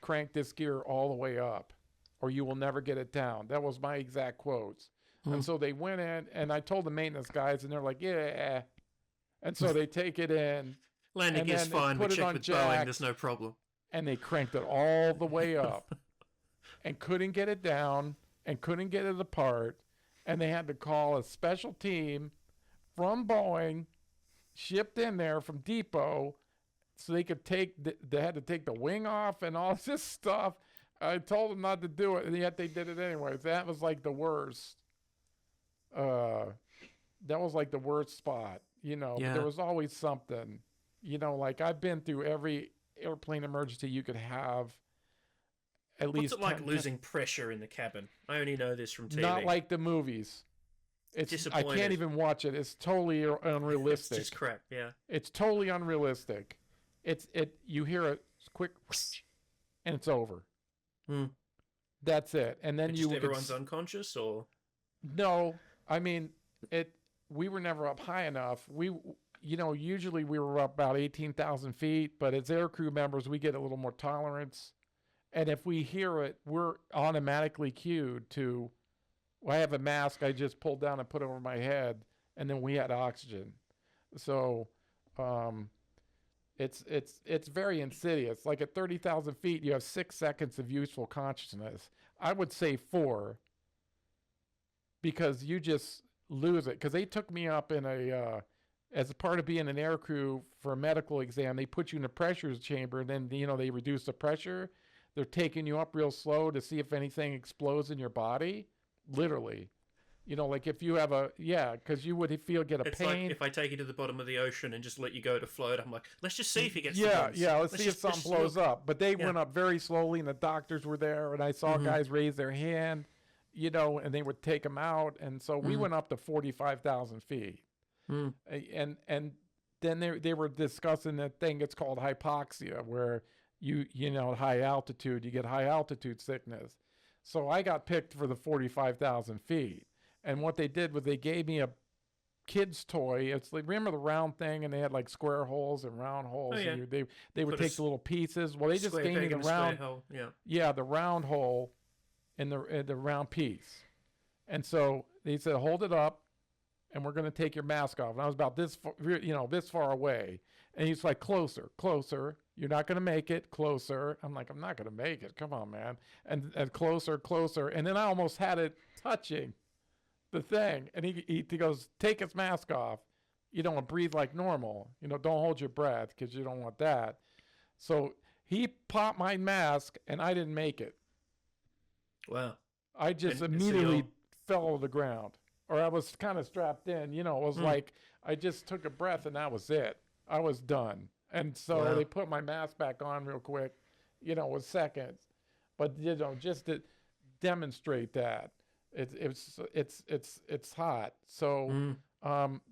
crank this gear all the way up or you will never get it down. That was my exact quotes. And so they went in and I told the maintenance guys and they're like, yeah. And so they take it in. Landing is fine. We checked with Boeing. There's no problem. And they cranked it all the way up and couldn't get it down and couldn't get it apart. And they had to call a special team from Boeing, shipped in there from depot, so they could they had to take the wing off and all this stuff. I told them not to do it, and yet they did it anyways. That was like the worst. That was like the worst spot. There was always something. Like I've been through every airplane emergency you could have. At least. What's it like losing pressure in the cabin? I only know this from TV. Not like the movies. I can't even watch it. It's totally unrealistic. It's just crap. Yeah. It's totally unrealistic. You hear a quick whoosh, and it's over. That's it. And then everyone's unconscious, or no? I mean, we were never up high enough. Usually we were up about 18,000 feet, but as aircrew members, we get a little more tolerance. And if we hear it, we're automatically cued to. Well, I have a mask I just pulled down and put over my head, and then we had oxygen. So it's very insidious. Like at 30,000 feet, you have 6 seconds of useful consciousness. I would say 4 because you just lose it. Because they took me up in as a part of being an aircrew for a medical exam, they put you in a pressure chamber, and then, they reduce the pressure. They're taking you up real slow to see if anything explodes in your body. Literally, like if you have because you would get a it's pain. Like if I take you to the bottom of the ocean and just let you go to float, I'm like, let's just see if he gets let's see if something blows up. But they went up very slowly, and the doctors were there, and I saw guys raise their hand, and they would take them out, and so we went up to 45,000 feet, and then they were discussing that thing. It's called hypoxia, where high altitude, you get high altitude sickness. So I got picked for the 45,000 feet. And what they did was they gave me a kid's toy. It's like, remember the round thing? And they had like square holes and round holes. Oh, yeah. And they would take the little pieces. Well, they just gave me the round hole. Yeah. Yeah, the round hole and the round piece. And so they said, hold it up and we're going to take your mask off. And I was about this far away. And he's like, closer. You're not going to make it. Closer. I'm like, I'm not going to make it. Come on, man. And closer. And then I almost had it touching the thing. And he goes, take his mask off. And breathe like normal. Don't hold your breath because you don't want that. So he popped my mask and I didn't make it. Wow. I just immediately fell to the ground. Or I was kind of strapped in. It was like I just took a breath and that was it. I was done. And so they put my mask back on real quick, with seconds. But just to demonstrate that it's hot. So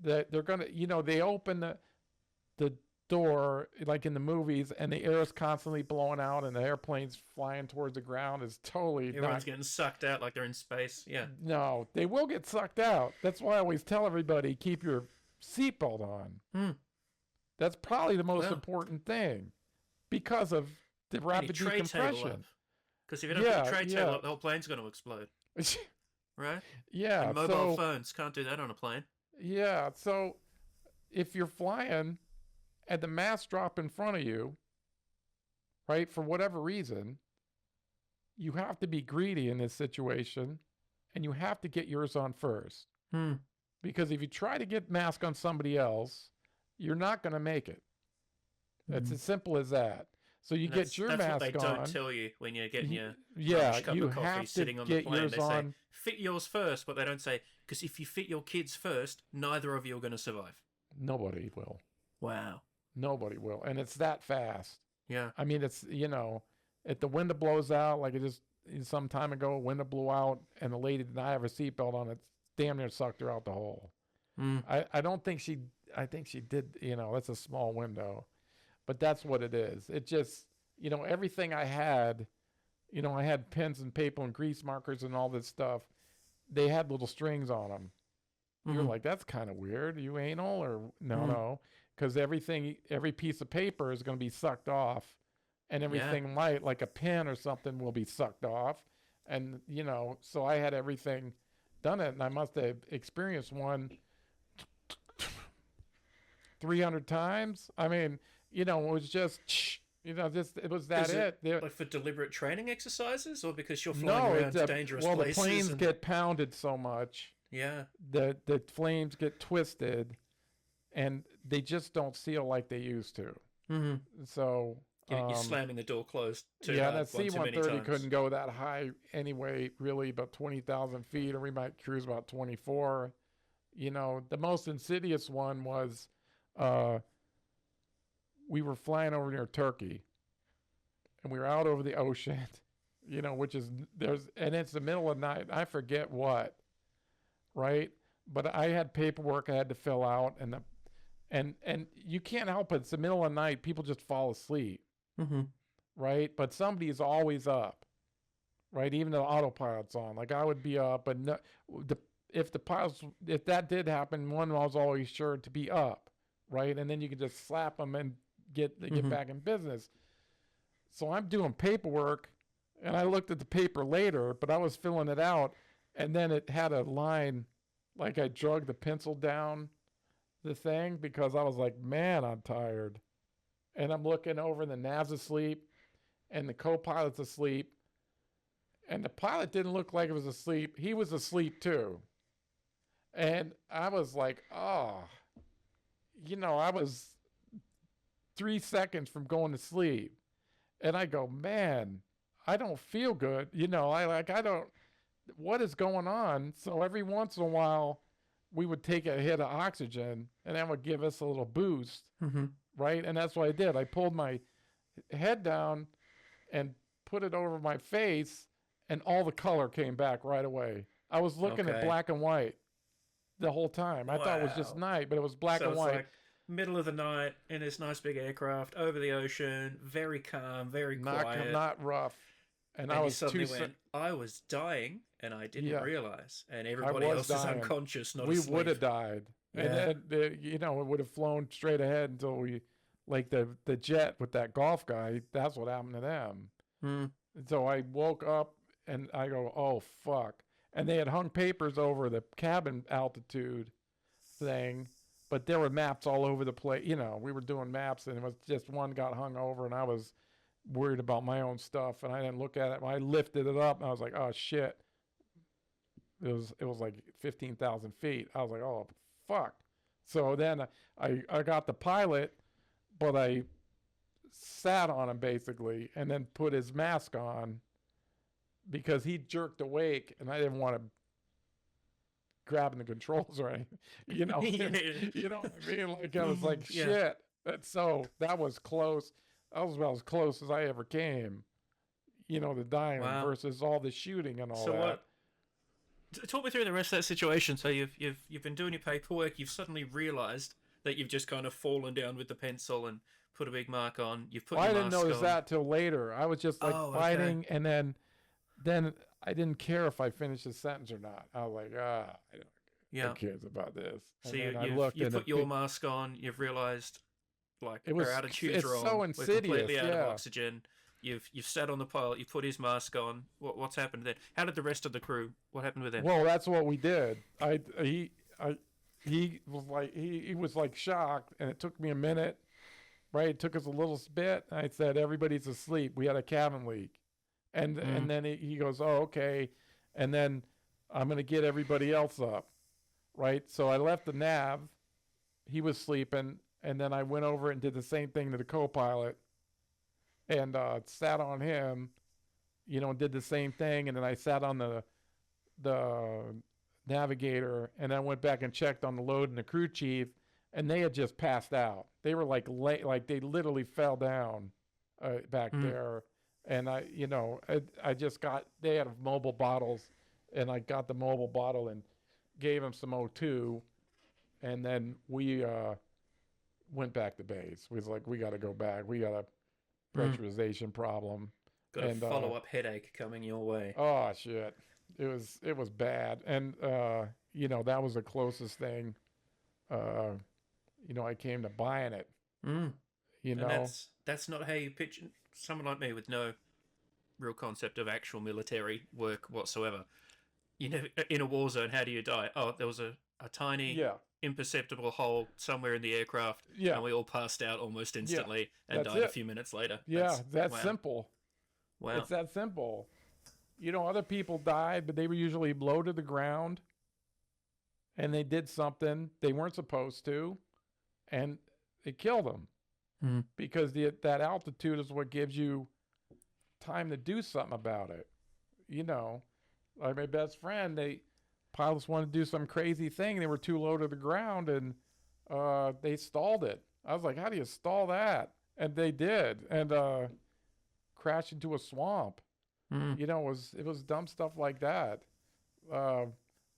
they're gonna, they open the door, like in the movies, and the air is constantly blowing out and the airplane's flying towards the ground is totally Everyone's getting sucked out like they're in space. Yeah. No, they will get sucked out. That's why I always tell everybody, keep your seatbelt on. That's probably the most important thing because of the rapid decompression. Because if you don't put the tray table up, the whole plane's going to explode. Right? Yeah. And mobile phones can't do that on a plane. Yeah. So if you're flying and the mask drop in front of you, right, for whatever reason, you have to be greedy in this situation and you have to get yours on first. Because if you try to get mask on somebody else, you're not going to make it. That's as simple as that. So you get your mask on. That's what they don't tell you when you're getting your cup you of coffee have sitting to on the get plane. yours They on. say, fit yours first, but they don't say, because if you fit your kids first, neither of you are going to survive. Nobody will. Wow. Nobody will. And it's that fast. Yeah. I mean, it's, if the window blows out, like it just some time ago, a window blew out and the lady did not have her seatbelt on, it damn near sucked her out the hole. I don't think I think she did, that's a small window. But that's what it is. It just, everything I had, I had pens and paper and grease markers and all this stuff. They had little strings on them. You're like, that's kind of weird. Are you anal or no? Because every piece of paper is going to be sucked off, and everything like a pen or something will be sucked off. And, so I had everything done it, and I must have experienced one 300 times. I mean, it was just, it was that it. Like for deliberate training exercises, or because you're flying around to dangerous places? Well, the planes get pounded so much. Yeah. The flames get twisted, and they just don't seal like they used to. So you're slamming the door closed. That C-130 couldn't go that high anyway. Really, about 20,000 feet, or we might cruise about 24. The most insidious one was. We were flying over near Turkey, and we were out over the ocean, which is and it's the middle of the night. I forget what, right? But I had paperwork I had to fill out, and you can't help it. It's the middle of the night. People just fall asleep, right? But somebody is always up, right? Even the autopilot's on. Like I would be up, but no, if that did happen, one was always sure to be up, right? And then you could just slap them and get back in business. So I'm doing paperwork, and I looked at the paper later, but I was filling it out, and then it had a line, like I drug the pencil down the thing because I was like, man, I'm tired. And I'm looking over, and the nav's asleep, and the co-pilot's asleep, and the pilot didn't look like he was asleep. He was asleep too. And I was like, I was 3 seconds from going to sleep. And I go, man, I don't feel good. What is going on? So every once in a while, we would take a hit of oxygen, and that would give us a little boost, right? And that's what I did. I pulled my head down and put it over my face, and all the color came back right away. I was looking at black and white the whole time. I thought it was just night, but it was black and white. Like middle of the night in this nice big aircraft over the ocean, very calm, very quiet, not rough. And I was I was dying, and I didn't realize, and everybody else is unconscious, not asleep. We would have died, and then it would have flown straight ahead until we, like the jet with that golf guy. That's what happened to them. So I woke up and I go, oh fuck. And they had hung papers over the cabin altitude thing, but there were maps all over the place. We were doing maps, and it was just one got hung over, and I was worried about my own stuff, and I didn't look at it. I lifted it up, and I was like, oh shit. It was like 15,000 feet. I was like, oh fuck. So then I got the pilot, but I sat on him basically, and then put his mask on, because he jerked awake, and I didn't want to grabbing the controls or anything, you know what I mean? Like I was like, shit. So that was close. That was about as close as I ever came, to dying versus all the shooting and all that. Talk me through the rest of that situation. So you've been doing your paperwork. You've suddenly realized that you've just kind of fallen down with the pencil and put a big mark on. You've put I your didn't mask notice on. that till later. I was just like fighting, and then I didn't care if I finished the sentence or not. I was like, who cares about this? And so you put your mask on. You've realized like our attitude's wrong. So insidious. We're completely out of oxygen. You've sat on the pilot. You put his mask on. What's happened then? How did the rest of the crew? What happened with them? Well, that's what we did. He was like shocked, and it took me a minute. Right, it took us a little bit. I said, everybody's asleep. We had a cabin leak, and then he goes, oh, okay, and then I'm gonna get everybody else up. Right, so I left the nav. He was sleeping, and then I went over and did the same thing to the co-pilot, and sat on him, and did the same thing, and then I sat on the navigator, and then went back and checked on the load and the crew chief, and they had just passed out. They were like they literally fell down back there, and I just they had mobile bottles, and I got the mobile bottle and gave them some O2, and then we went back to base. We was like, we got to go back. We got a pressurization problem. Got a follow-up headache coming your way. Oh shit. It was bad. And that was the closest thing I came to buying it. And that's not how you picture someone like me with no real concept of actual military work whatsoever. In a war zone, how do you die? Oh, there was a tiny imperceptible hole somewhere in the aircraft, and we all passed out almost instantly and died a few minutes later. That's simple. Wow. It's that simple. Other people died, but they were usually low to the ground, and they did something they weren't supposed to, and it killed them. Because that altitude is what gives you time to do something about it. Like my best friend, pilots wanted to do some crazy thing. They were too low to the ground, and they stalled it. I was like, how do you stall that? And they did, and crashed into a swamp. It was dumb stuff like that.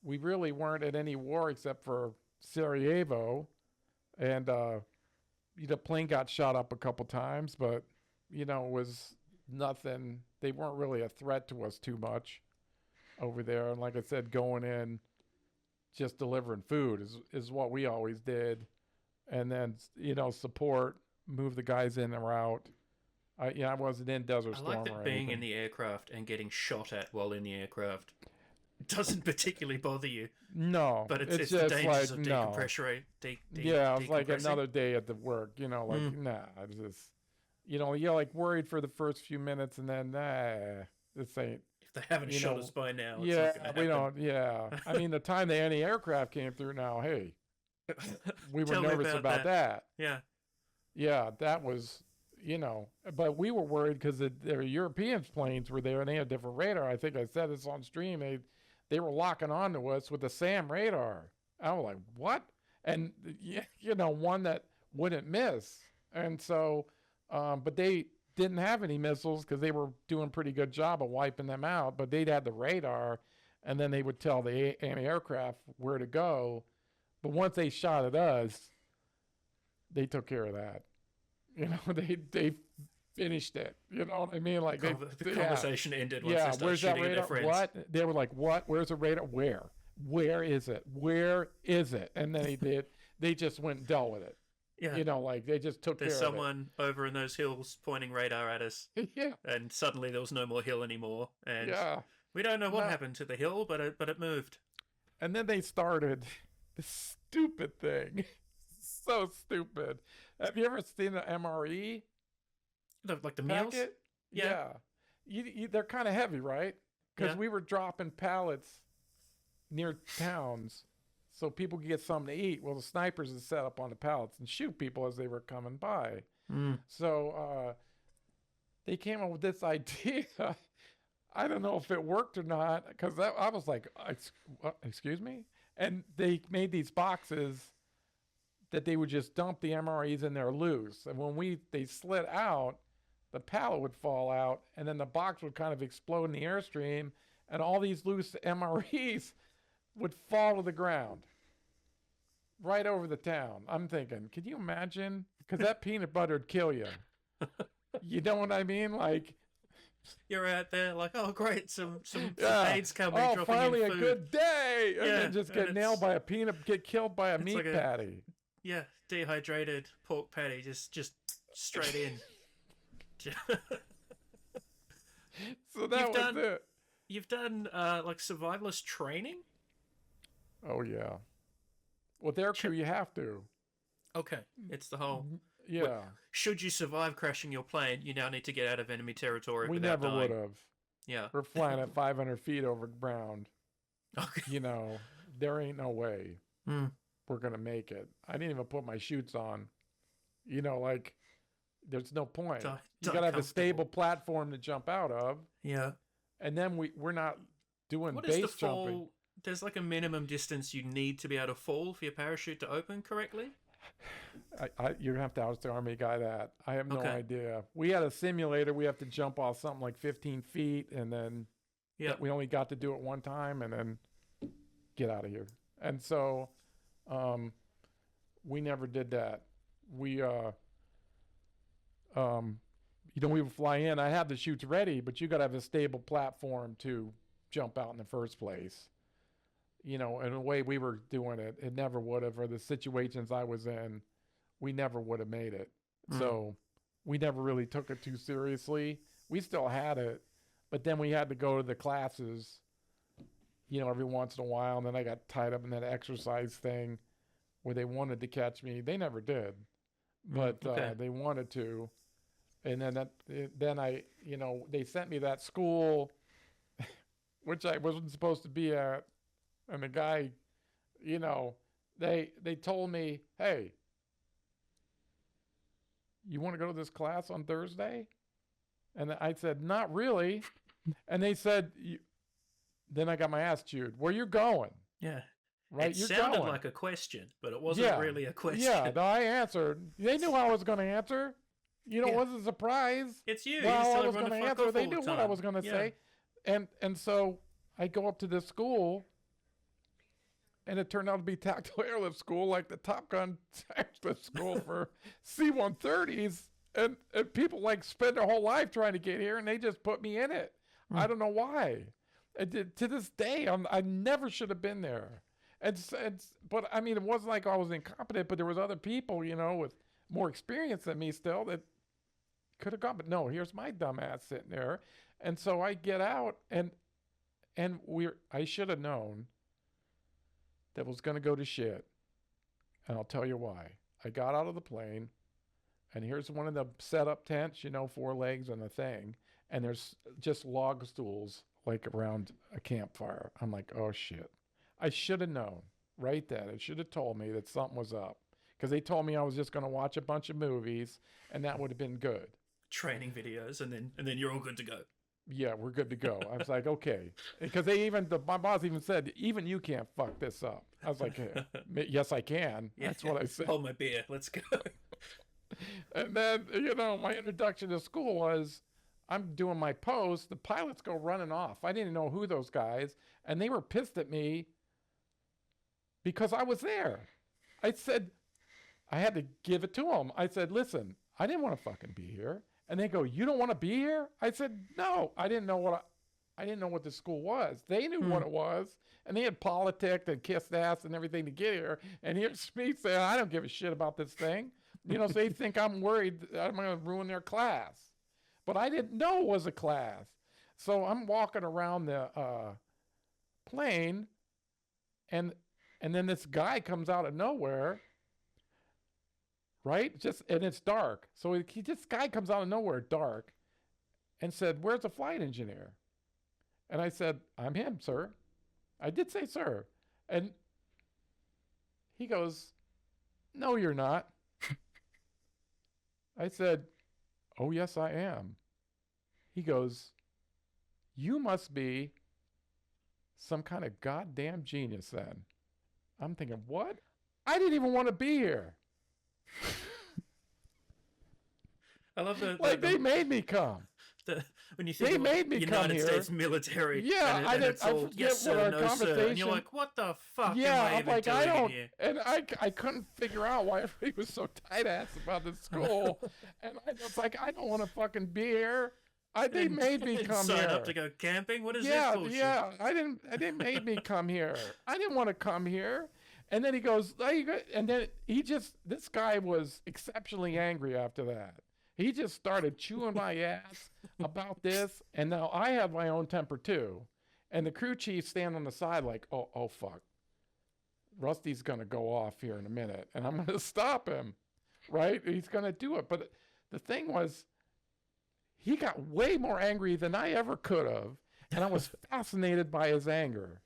We really weren't at any war except for Sarajevo, and the plane got shot up a couple times, but it was nothing. They weren't really a threat to us too much over there. And like I said, going in, just delivering food is what we always did, and then support, move the guys in and out. I wasn't in Desert Storm. I like that being in the aircraft and getting shot at while in the aircraft doesn't particularly bother you. No, but it's just the dangers of decompression. It's like another day at the work. Nah, I just, you're like worried for the first few minutes, and then this ain't. If they haven't shot us by now, we don't. Yeah, I mean, the time the anti-aircraft came through, now, hey, we were nervous about that. Yeah, that was. But we were worried because their European planes were there and they had different radar. I think I said this on stream. They were locking on to us with the SAM radar. I was like, what? And, one that wouldn't miss. And so, but they didn't have any missiles because they were doing a pretty good job of wiping them out. But they'd had the radar, and then they would tell the anti-aircraft where to go. But once they shot at us, they took care of that. They finished it. You know what I mean? Like the conversation ended once they started shooting at their friends. What? They were like, what? Where's the radar? Where? Where is it? Where is it? And then they just went and dealt with it. Yeah. They just took care of it. There's someone over in those hills pointing radar at us. Yeah. And suddenly there was no more hill anymore. And we don't know what happened to the hill, but it moved. And then they started this stupid thing. So stupid. Have you ever seen the MRE? Like the meals? Yeah. They're kind of heavy, right? Because we were dropping pallets near towns so people could get something to eat. Well, the snipers would set up on the pallets and shoot people as they were coming by. So they came up with this idea. I don't know if it worked or not, because I was like, excuse me? And they made these boxes that they would just dump the MREs in there loose. And when they slid out, the pallet would fall out, and then the box would kind of explode in the airstream, and all these loose MREs would fall to the ground. right over the town. I'm thinking, could you imagine? Because that peanut butter would kill you. You know what I mean? Like, you're out there like, oh great, some aides coming, dropping finally in food. a good day, and then just get nailed by get killed by a meat like patty. Yeah, dehydrated pork patty, just straight in. So that was it. You've done like survivalist training? Oh yeah. With aircrew, you have to. Okay, it's the whole. Yeah. Well, should you survive crashing your plane, you now need to get out of enemy territory. We without never dying. would have. Yeah. We're flying at 500 feet over ground. Okay. You know, there ain't no way we're gonna make it. I didn't even put my chutes on. You know, like, there's no point. You gotta have a stable platform to jump out of. Yeah. And then we're not doing base jumping. There's like a minimum distance you need to be able to fall for your parachute to open correctly? You have to ask the Army guy that. I have no idea. We had a simulator. We have to jump off something like 15 feet, and then we only got to do it one time, and then get out of here. And so we never did that. We, we would fly in. I had the chutes ready, but you got to have a stable platform to jump out in the first place. You know, and the way we were doing it, it never would have, or the situations I was in, we never would have made it. So we never really took it too seriously. We still had it, but then we had to go to the classes, you know, every once in a while. And then I got tied up in that exercise thing where they wanted to catch me. They never did, but they wanted to. And then I, you know, they sent me that school, which I wasn't supposed to be at. And the guy, you know, they told me, hey, you want to go to this class on Thursday? And I said, not really. And they said, then I got my ass chewed. Where you going? Yeah. Right? It sounded like a question, but it wasn't really a question. Yeah, no, I answered. They knew I was going to answer. You know, it wasn't a surprise. It's you. Well, I was going to answer. They knew what I was going to say. And so I go up to this school. And it turned out to be tactical airlift school, like the Top Gun airlift school for C-130s. And people like spend their whole life trying to get here, and they just put me in it. I don't know why. To this day, I never should have been there. But I mean, it wasn't like I was incompetent, but there was other people, you know, with more experience than me still that could have gone. But no, here's my dumb ass sitting there. And so I get out, and I should have known that was going to go to shit. And I'll tell you why. I got out of the plane, and here's one of the setup tents, you know, 4 legs and a thing. And there's just log stools like around a campfire. I'm like, oh shit. I should have known right then. It should have told me that something was up. Because they told me I was just going to watch a bunch of movies, and that would have been good. Training videos, and then you're all good to go. Yeah, we're good to go. I was like, okay. Because my boss even said, even you can't fuck this up. I was like, yes, I can. Yeah. That's what I said. Hold my beer. Let's go. And then, you know, my introduction to school was, I'm doing my post. The pilots go running off. I didn't know who those guys, and they were pissed at me because I was there. I said, I had to give it to them. I said, listen, I didn't want to fucking be here. And they go, you don't want to be here? I said, no, I didn't know what the school was. They knew what it was. And they had politicked and kissed ass and everything to get here. And here's me saying, I don't give a shit about this thing. You know, so they think I'm worried that I'm going to ruin their class. But I didn't know it was a class. So I'm walking around the plane, and then this guy comes out of nowhere. Right? And it's dark. So this guy comes out of nowhere, dark, and said, where's the flight engineer? And I said, I'm him, sir. I did say, sir. And he goes, no, you're not. I said, oh, yes, I am. He goes, you must be some kind of goddamn genius then. I'm thinking, what? I didn't even want to be here. I love they made me come. when you think they of made me United come here. States military. Yeah, and it's all, forget yes sir, what our no conversation. sir. And you're like, what the fuck yeah, am I I'm even like, doing I don't, here? and I couldn't figure out why everybody was so tight-ass about this school. And I was like, I don't want to fucking be here. They made me come sign here. up to go camping? What is this bullshit? Yeah, I didn't made me come here. I didn't want to come here. And then he goes, and then this guy was exceptionally angry after that. He just started chewing my ass about this. And now I have my own temper too. And the crew chief stand on the side like, oh fuck. Rusty's going to go off here in a minute and I'm going to stop him. Right? He's going to do it. But the thing was, he got way more angry than I ever could have. And I was fascinated by his anger.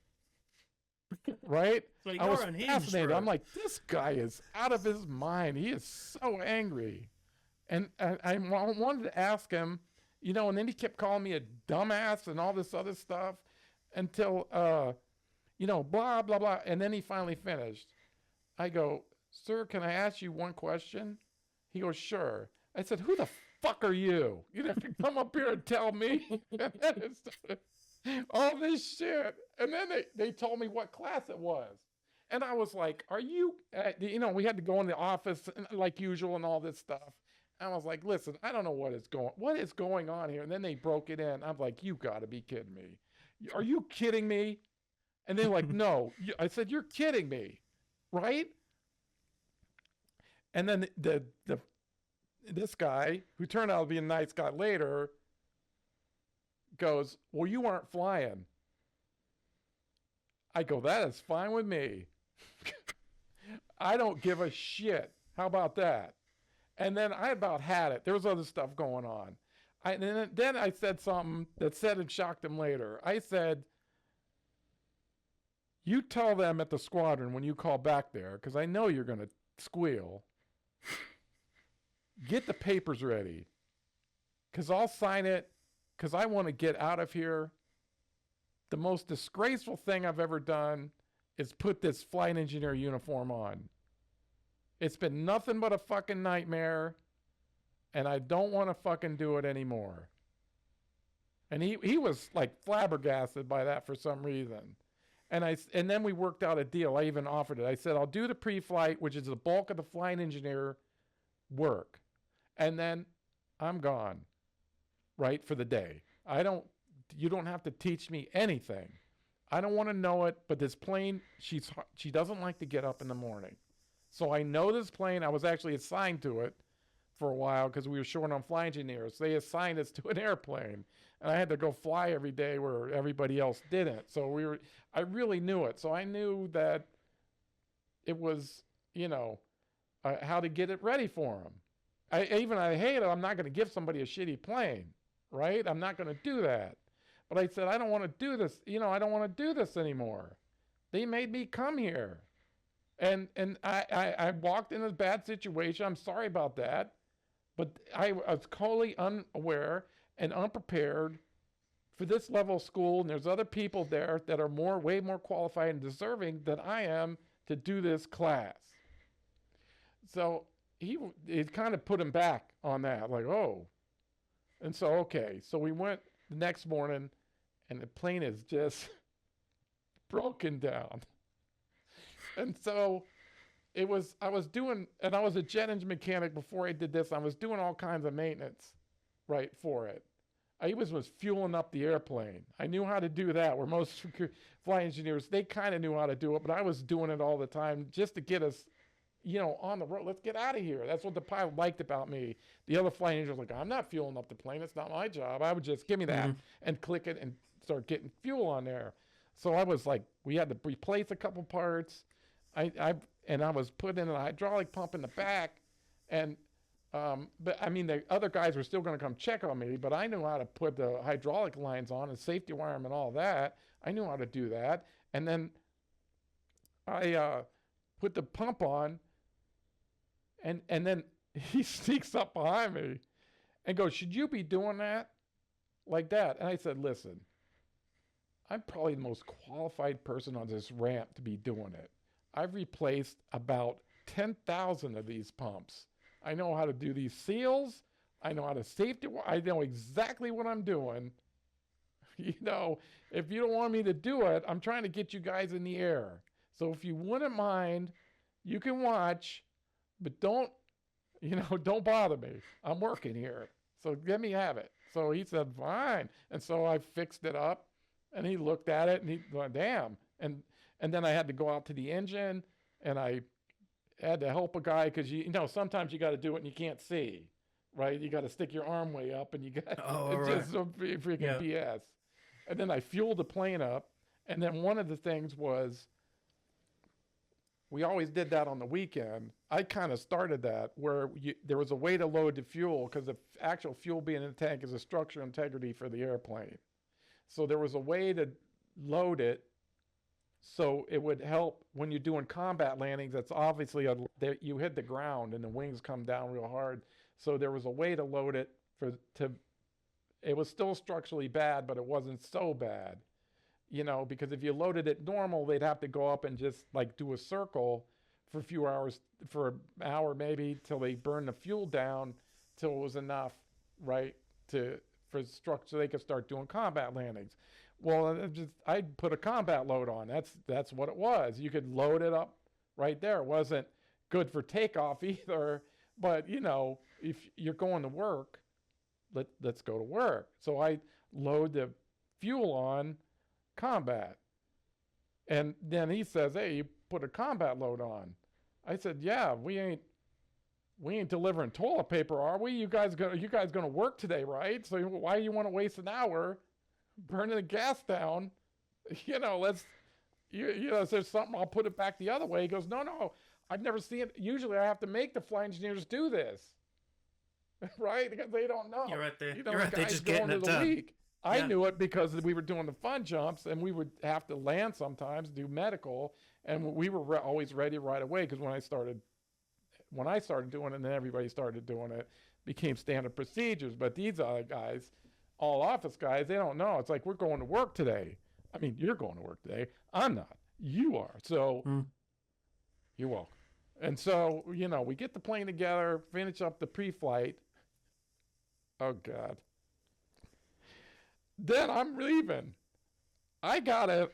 Right? So I was fascinated. Bro. I'm like, this guy is out of his mind. He is so angry. And I wanted to ask him, and then he kept calling me a dumbass and all this other stuff until, blah, blah, blah. And then he finally finished. I go, sir, can I ask you one question? He goes, sure. I said, who the fuck are you? You have to come up here and tell me all this shit. And then they told me what class it was. And I was like, are you, we had to go in the office like usual and all this stuff. And I was like, listen, I don't know what is going on here. And then they broke it in. I'm like, you gotta be kidding me. Are you kidding me? And they're like, no. I said, you're kidding me, right? And then this guy, who turned out to be a nice guy later, goes, well, you aren't flying. I go, that is fine with me. I don't give a shit. How about that? And then I about had it. There was other stuff going on. Then I said something that said and shocked him later. I said, you tell them at the squadron when you call back there, because I know you're going to squeal, get the papers ready, because I'll sign it, because I want to get out of here. The most disgraceful thing I've ever done is put this flight engineer uniform on. It's been nothing but a fucking nightmare, and I don't want to fucking do it anymore. And he was like flabbergasted by that for some reason. And then we worked out a deal. I even offered it. I said, I'll do the pre-flight, which is the bulk of the flight engineer work. And then I'm gone, right, for the day. You don't have to teach me anything. I don't want to know it, but this plane, she doesn't like to get up in the morning. So I know this plane. I was actually assigned to it for a while because we were short on flight engineers. They assigned us to an airplane, and I had to go fly every day where everybody else didn't. So I really knew it. So I knew that it was, how to get it ready for them. I hate it. I'm not going to give somebody a shitty plane, right? I'm not going to do that. But I said, I don't want to do this. I don't want to do this anymore. They made me come here. And I walked in a bad situation. I'm sorry about that. But I was totally unaware and unprepared for this level of school. And there's other people there that are way more qualified and deserving than I am to do this class. So it kind of put him back on that. Like, oh. And so, okay. So we went the next morning, and the plane is just broken down. And so I was a jet engine mechanic before I did this. I was doing all kinds of maintenance, right, for it. I was fueling up the airplane. I knew how to do that, where most flight engineers, they kind of knew how to do it, but I was doing it all the time just to get us, on the road. Let's get out of here. That's what the pilot liked about me. The other flight engineers were like, I'm not fueling up the plane. It's not my job. I would just give me that and click it and start getting fuel on there. So I was like, we had to replace a couple parts. I was putting in a hydraulic pump in the back, but I mean, the other guys were still going to come check on me, but I knew how to put the hydraulic lines on and safety wire them and all that. I knew how to do that. And then I put the pump on, and then he sneaks up behind me and goes, should you be doing that? Like that. And I said, listen, I'm probably the most qualified person on this ramp to be doing it. I've replaced about 10,000 of these pumps. I know how to do these seals. I know how to safety. I know exactly what I'm doing. You know, if you don't want me to do it, I'm trying to get you guys in the air. So if you wouldn't mind, you can watch, but don't bother me. I'm working here. So let me have it. So he said, fine. And so I fixed it up, and he looked at it, and he went, damn. And then I had to go out to the engine, and I had to help a guy because, sometimes you got to do it and you can't see, right? You got to stick your arm way up, and you got just some freaking BS. And then I fueled the plane up, and then one of the things was, we always did that on the weekend. I kind of started that where there was a way to load the fuel because the actual fuel being in the tank is a structural integrity for the airplane. So there was a way to load it so it would help when you're doing combat landings. That's obviously you hit the ground and the wings come down real hard. So there was a way to load it it was still structurally bad, but it wasn't so bad. Because if you loaded it normal, they'd have to go up and just like do a circle for a few hours, for an hour maybe, till they burn the fuel down till it was enough, right, for structure so they could start doing combat landings. Well, I'd put a combat load on. That's what it was. You could load it up right there. It wasn't good for takeoff either, but if you're going to work, let's go to work. So I load the fuel on combat. And then he says, hey, you put a combat load on. I said, yeah, we ain't delivering toilet paper, are we? You guys gonna work today, right? So why do you want to waste an hour burning the gas down? If there's something, I'll put it back the other way. He goes, no, I've never seen it. Usually I have to make the flight engineers do this. Right? Because they don't know. You're right there. You're right there just getting it done. I knew it because we were doing the fun jumps, and we would have to land sometimes, do medical, and we were always ready right away because when I started doing it, and then everybody started doing it, became standard procedures. But these other guys, all office guys, they don't know. It's like, we're going to work today. I mean, you're going to work today. I'm not. You are. So you're welcome. And so, we get the plane together, finish up the pre-flight. Oh, God. Then I'm leaving. I got a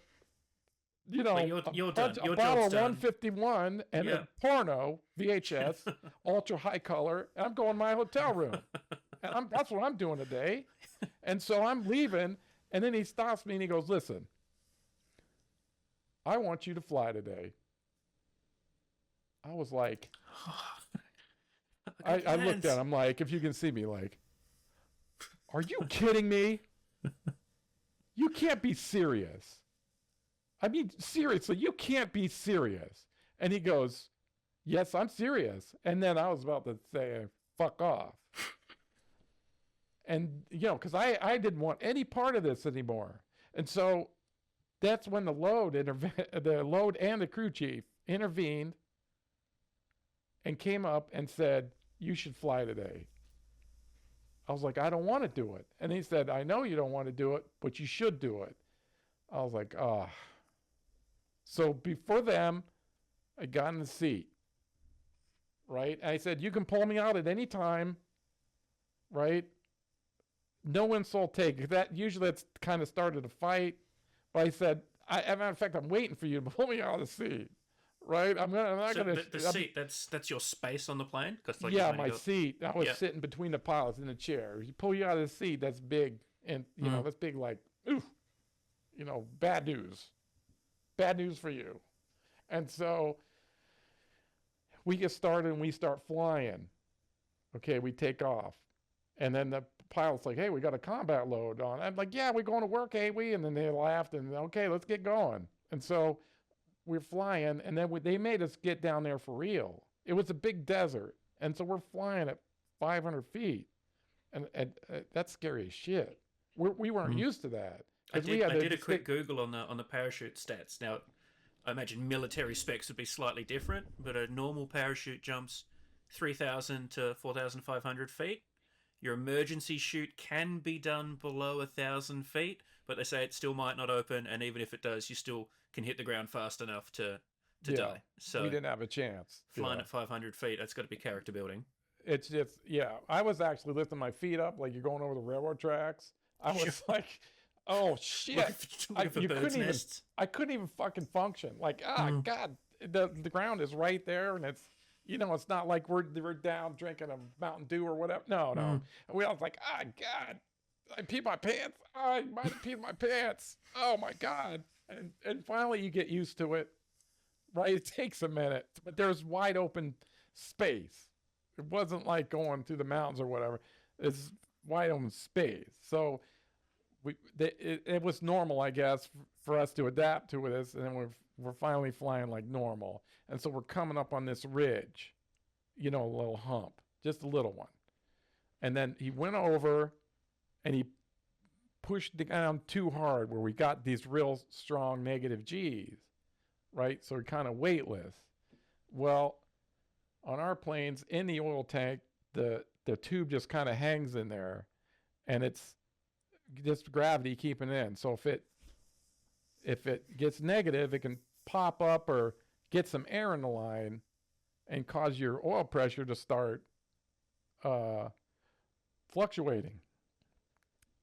bottle of 151 and a porno VHS, ultra high color, and I'm going to my hotel room. And that's what I'm doing today. And so I'm leaving, and then he stops me and he goes, listen, I want you to fly today. I was like, I looked at him like, if you can see me, like, are you kidding me? You can't be serious. I mean, seriously, you can't be serious. And he goes, yes, I'm serious. And then I was about to say, fuck off. And, because I didn't want any part of this anymore. And so that's when the load and the crew chief intervened and came up and said, you should fly today. I was like, I don't want to do it. And he said, I know you don't want to do it, but you should do it. I was like, ah. So before them, I got in the seat, right? And I said, you can pull me out at any time, right? No insult taken. Usually that's kind of started a fight. But I said, as a matter of fact, I'm waiting for you to pull me out of the seat. Right, I'm not gonna. The seat, that's your space on the plane. My seat. I was sitting between the pilots in the chair. You pull you out of the seat, that's big, and that's big. Like, oof, bad news for you. And so we get started and we start flying. Okay, we take off, and then the pilot's like, "Hey, we got a combat load on." I'm like, "Yeah, we're going to work, ain't we?" And then they laughed and okay, let's get going. And so we're flying, and then they made us get down there for real. It was a big desert, and so we're flying at 500 feet, and that's scary as shit. We weren't used to that. I did a quick Google on the parachute stats. Now, I imagine military specs would be slightly different, but a normal parachute jumps 3,000 to 4,500 feet. Your emergency chute can be done below 1,000 feet, but they say it still might not open, and even if it does, you still can hit the ground fast enough to die. So we didn't have a chance. Flying at 500 feet, that's got to be character building. it's just, yeah. I was actually lifting my feet up like you're going over the railroad tracks. I was like, oh shit! I couldn't even fucking function. Like, God, the ground is right there, and it's, it's not like we're down drinking a Mountain Dew or whatever. No. And I was like, God, I peed my pants. I might have peed my pants. Oh my God! And finally you get used to it. Right, it takes a minute, but there's wide open space. It wasn't like going through the mountains or whatever. It's wide open space. So it was normal, I guess, for us to adapt to this, and then we're finally flying like normal. And so we're coming up on this ridge, a little hump, just a little one. And then he went over and he pushed down too hard where we got these real strong negative G's, right? So we're kind of weightless. Well, on our planes, in the oil tank, the tube just kind of hangs in there, and it's just gravity keeping it in. So if it gets negative, it can pop up or get some air in the line and cause your oil pressure to start fluctuating,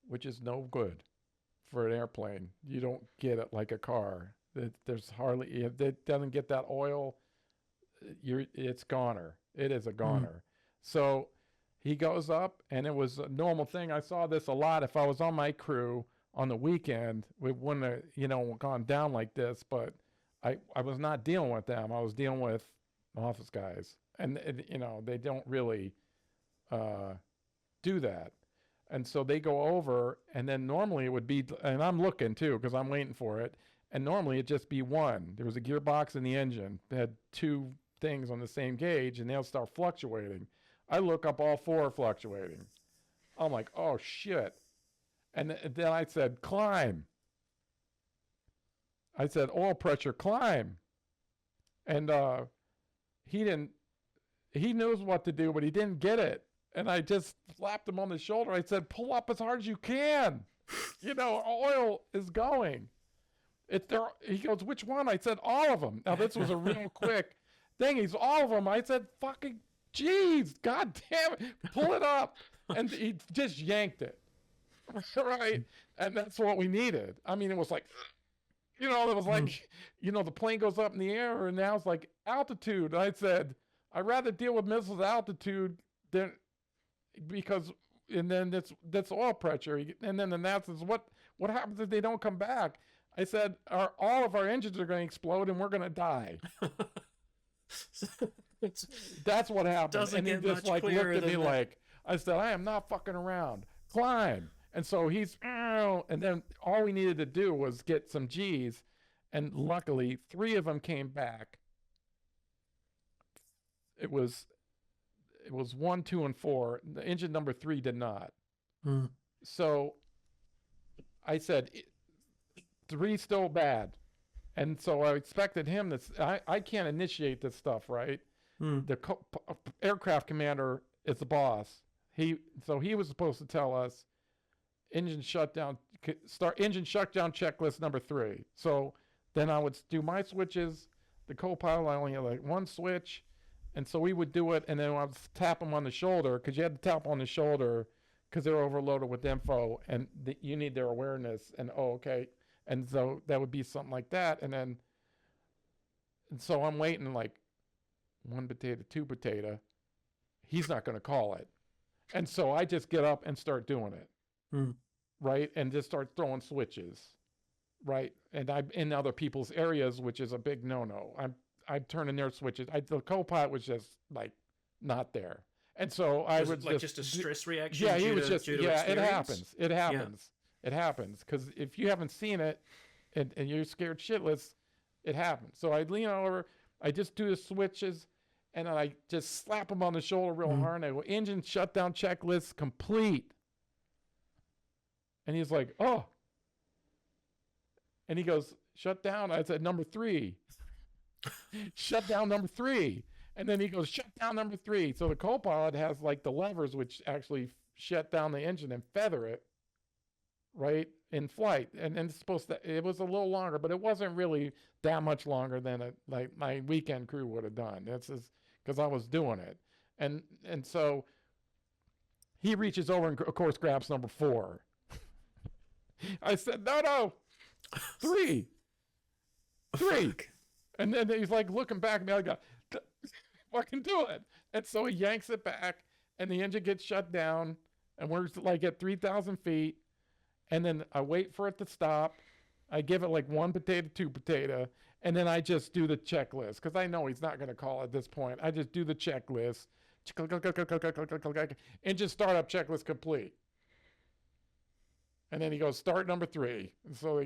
which is no good for an airplane. You don't get it like a car. There's hardly, if it doesn't get that oil, it's goner. It is a goner. So he goes up, and it was a normal thing. I saw this a lot. If I was on my crew on the weekend, we wouldn't have, gone down like this, but I was not dealing with them. I was dealing with office guys, and they don't really do that. And so they go over, and then normally it would be, and I'm looking too, because I'm waiting for it, and normally it'd just be one. There was a gearbox in the engine. They had two things on the same gauge, and they'll start fluctuating. I look up, all four are fluctuating. I'm like, oh shit. And then I said, climb. I said, oil pressure, climb. And he knows what to do, but he didn't get it. And I just slapped him on the shoulder. I said, pull up as hard as you can. Oil is going. It's there. He goes, which one? I said, all of them. Now, this was a real quick thing. He's all of them. I said, fucking, geez, God damn it. Pull it up. And he just yanked it. Right? And that's what we needed. I mean, it was like, it was like, the plane goes up in the air, and now it's like altitude. I said, I'd rather deal with missiles altitude than, because, and then that's oil pressure. And then the NASA says, what happens if they don't come back? I said, all of our engines are going to explode, and we're going to die. That's what happened. And he just looked at me like, I said, I am not fucking around. Climb. And so he's, and then all we needed to do was get some G's, and luckily 3 of them came back. It was 1, 2, and 4. The engine number 3 did not. So I said, 3 still bad. And so I expected him to, I can't initiate this stuff, right? The aircraft commander is the boss. So he was supposed to tell us, engine shutdown checklist number 3. So then I would do my switches. The co-pilot, I only had like one switch. And so we would do it, and then I would tap them on the shoulder, because you had to tap on the shoulder because they're overloaded with info, and you need their awareness. And okay. And so that would be something like that. And so I'm waiting like 1 potato, 2 potato. He's not going to call it. And so I just get up and start doing it. Right? And just start throwing switches. Right? And I'm in other people's areas, which is a big no-no. I'm turning their switches. The co-pilot was just like not there. And so I would like just a stress reaction. Yeah, he was just, yeah, it happens. It happens. Yeah. It happens. Because if you haven't seen it and you're scared shitless, it happens. So I lean over, I just do the switches, and I just slap him on the shoulder real hard, and I go, engine shutdown checklist complete. And he's like, oh. And he goes, shut down. I said, number 3. Shut down number 3. And then he goes, shut down number 3. So the co-pilot has like the levers which actually shut down the engine and feather it, right, in flight. And then it was a little longer, but it wasn't really that much longer than like my weekend crew would have done. That's just because I was doing it. And so he reaches over and, of course, grabs number 4. I said, no, 3. And then he's like looking back at me. I go, fucking do it. And so he yanks it back, and the engine gets shut down, and we're like at 3,000 feet. And then I wait for it to stop. I give it like 1 potato, 2 potato, and then I just do the checklist because I know he's not going to call at this point. I just do the checklist. Engine startup checklist complete. And then he goes, start number 3. And so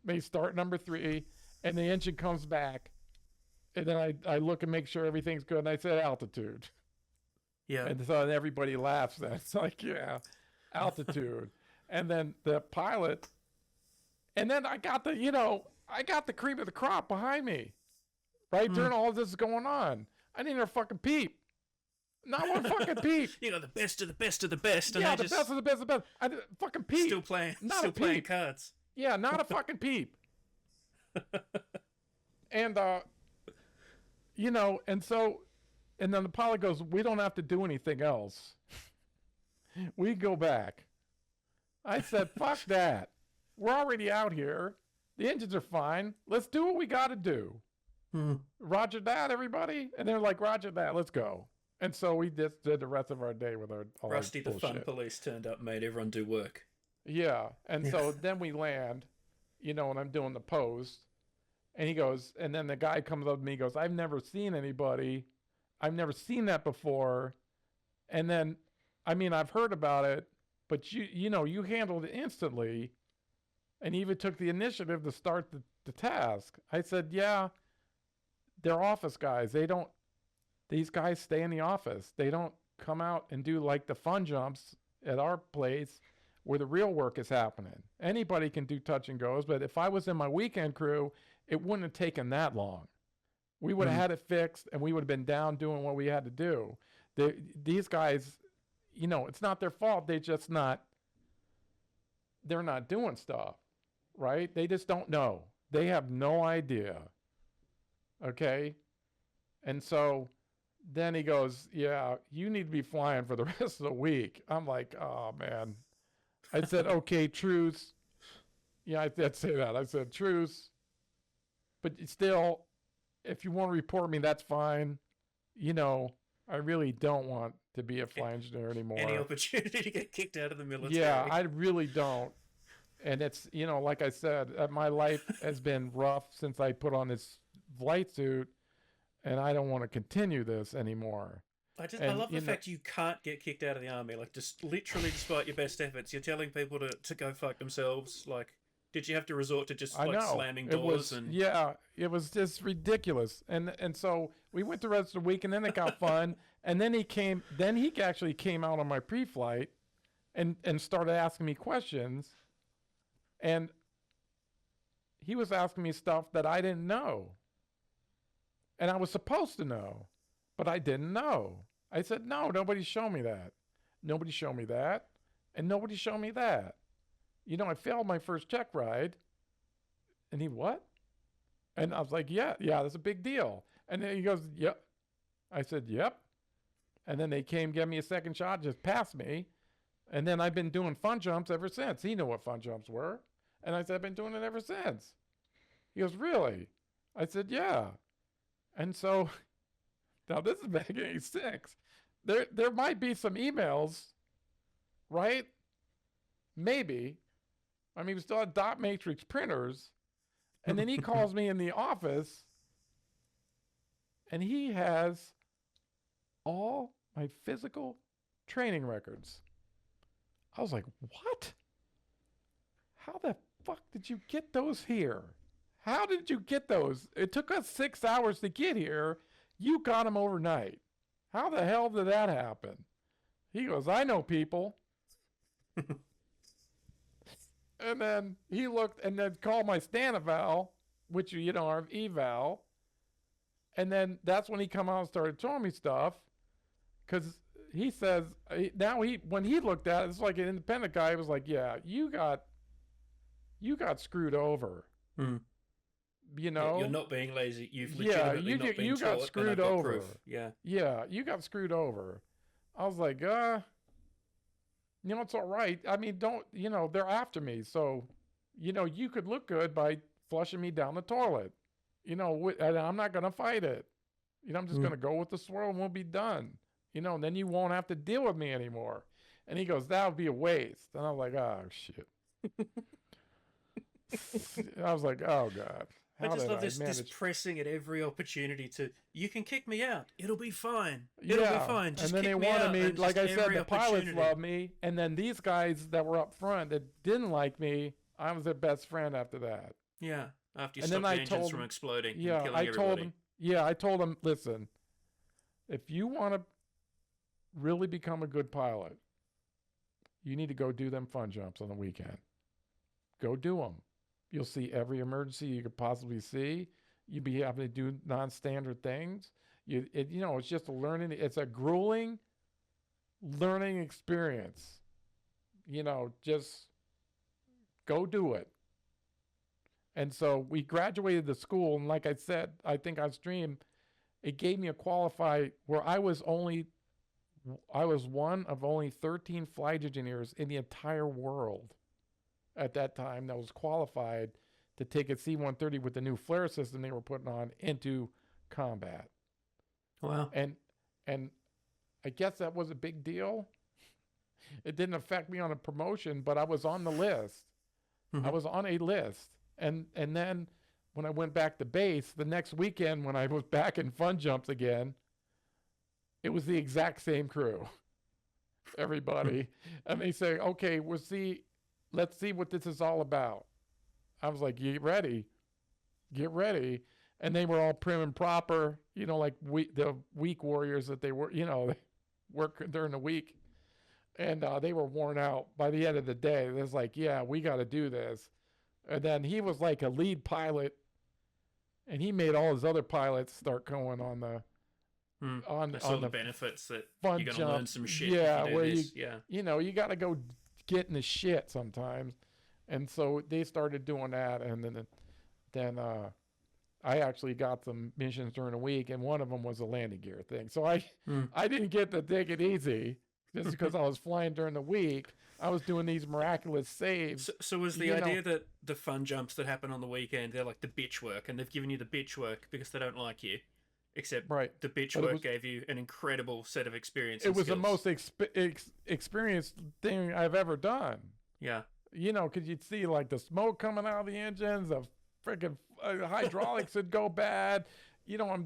they start number 3, and the engine comes back. And then I look and make sure everything's good. And I said altitude. Yeah. And so everybody laughs. That's like, yeah, altitude. And then the pilot, and then I got the cream of the crop behind me, right? During all this is going on. I didn't hear a fucking peep. Not one fucking peep. You know, the best of the best of the best. And the best of the best of the best. I didn't fucking peep. Still playing cards. Yeah, not a fucking peep. And, and then the pilot goes, we don't have to do anything else. We go back. I said, fuck that. We're already out here. The engines are fine. Let's do what we got to do. Roger that, everybody. And they're like, Roger that. Let's go. And so we just did the rest of our day with all Rusty our the fun police turned up, made everyone do work. Yeah. And so then we land, and I'm doing the post. And he goes, and then the guy comes up to me, he goes, I've never seen that before. And then, I've heard about it, but you handled it instantly and even took the initiative to start the task. I said, yeah, they're office guys. These guys stay in the office. They don't come out and do like the fun jumps at our place where the real work is happening. Anybody can do touch and goes, but if I was in my weekend crew, it wouldn't have taken that long. We would have had it fixed, and we would have been down doing what we had to do. These guys, it's not their fault. They're not doing stuff, right? They just don't know. They have no idea. Okay? And so then he goes, yeah, you need to be flying for the rest of the week. I'm like, oh, man. I said, okay, truce. Yeah, I did say that. I said, truce. But still, if you want to report me, that's fine. I really don't want to be a flight engineer anymore. Any opportunity to get kicked out of the military. Yeah, I really don't. And it's, like I said, my life has been rough since I put on this flight suit, and I don't want to continue this anymore. I love the fact you can't get kicked out of the army. Like, just literally, despite your best efforts, you're telling people to go fuck themselves. Like, did you have to resort to just slamming doors? Yeah, it was just ridiculous. And so we went the rest of the week, and then it got fun. And then he actually came out on my pre-flight and started asking me questions. And he was asking me stuff that I didn't know. And I was supposed to know, but I didn't know. I said, no, nobody showed me that. Nobody showed me that. And nobody showed me that. I failed my first check ride. And he, what? And I was like, yeah, that's a big deal. And then he goes, yep. I said, yep. And then they came, gave me a second shot, just passed me. And then I've been doing fun jumps ever since. He knew what fun jumps were. And I said, I've been doing it ever since. He goes, really? I said, yeah. And so, now this is back in 86. There might be some emails, right? Maybe. We still had dot matrix printers. And then he calls me in the office, and he has all my physical training records. I was like, what? How the fuck did you get those here? How did you get those? It took us 6 hours to get here. You got them overnight. How the hell did that happen? He goes, I know people. And then he looked and then called my stand eval, which, our eval. And then that's when he come out and started showing me stuff. Because he says, when he looked at it, it's like an independent guy. He was like, yeah, you got screwed over. you know. You're not being lazy. You've legitimately not been you got taught, screwed and I've got over. proof. Yeah. Yeah, you got screwed over. I was like, you know, it's all right. I mean, don't, you know, they're after me. So, you know, you could look good by flushing me down the toilet. You know, and I'm not going to fight it. You know, I'm just going to go with the swirl and we'll be done. You know, and then you won't have to deal with me anymore. And he goes, that would be a waste. And I was like, oh, shit. I was like, oh, God. I just love this pressing at every opportunity to, you can kick me out. It'll be fine. It'll be fine. Just and then they wanted me, like I said, the pilots love me. And then these guys that were up front that didn't like me, I was their best friend after that. Yeah. After you stopped the engines from exploding and killing everybody. I told them, listen, if you want to really become a good pilot, you need to go do them fun jumps on the weekend. Go do them. You'll see every emergency you could possibly see. You'll be having to do non-standard things. You know, it's just it's a grueling learning experience. You know, just go do it. And so we graduated the school, and like I said, I think on stream, it gave me a qualified where I was one of only 13 flight engineers in the entire world at that time that was qualified to take a C-130 with the new flare system they were putting on into combat. Wow. And I guess that was a big deal. It didn't affect me on a promotion, but I was on the list. I was on a list. And then when I went back to base, the next weekend when I was back in fun jumps again, it was the exact same crew. Everybody. And they say, okay, let's see what this is all about. I was like, get ready. And they were all prim and proper, you know, like the week warriors that they were, you know, they work during the week. And they were worn out by the end of the day. It was like, yeah, we got to do this. And then he was like a lead pilot, and he made all his other pilots start going on the benefits that fun you're going to learn some shit. Yeah, you know, you got to go get in the shit sometimes. And so they started doing that, and then I actually got some missions during the week, and one of them was a landing gear thing. So I didn't get to take it easy just because I was flying during the week. I was doing these miraculous saves. So was the idea that the fun jumps that happen on the weekend, they're like the bitch work, and they've given you the bitch work because they don't like you, except the bitch work gave you an incredible set of experience. It was the most experienced thing I've ever done. Yeah. You know, because you'd see like the smoke coming out of the engines, the freaking hydraulics would go bad. You know,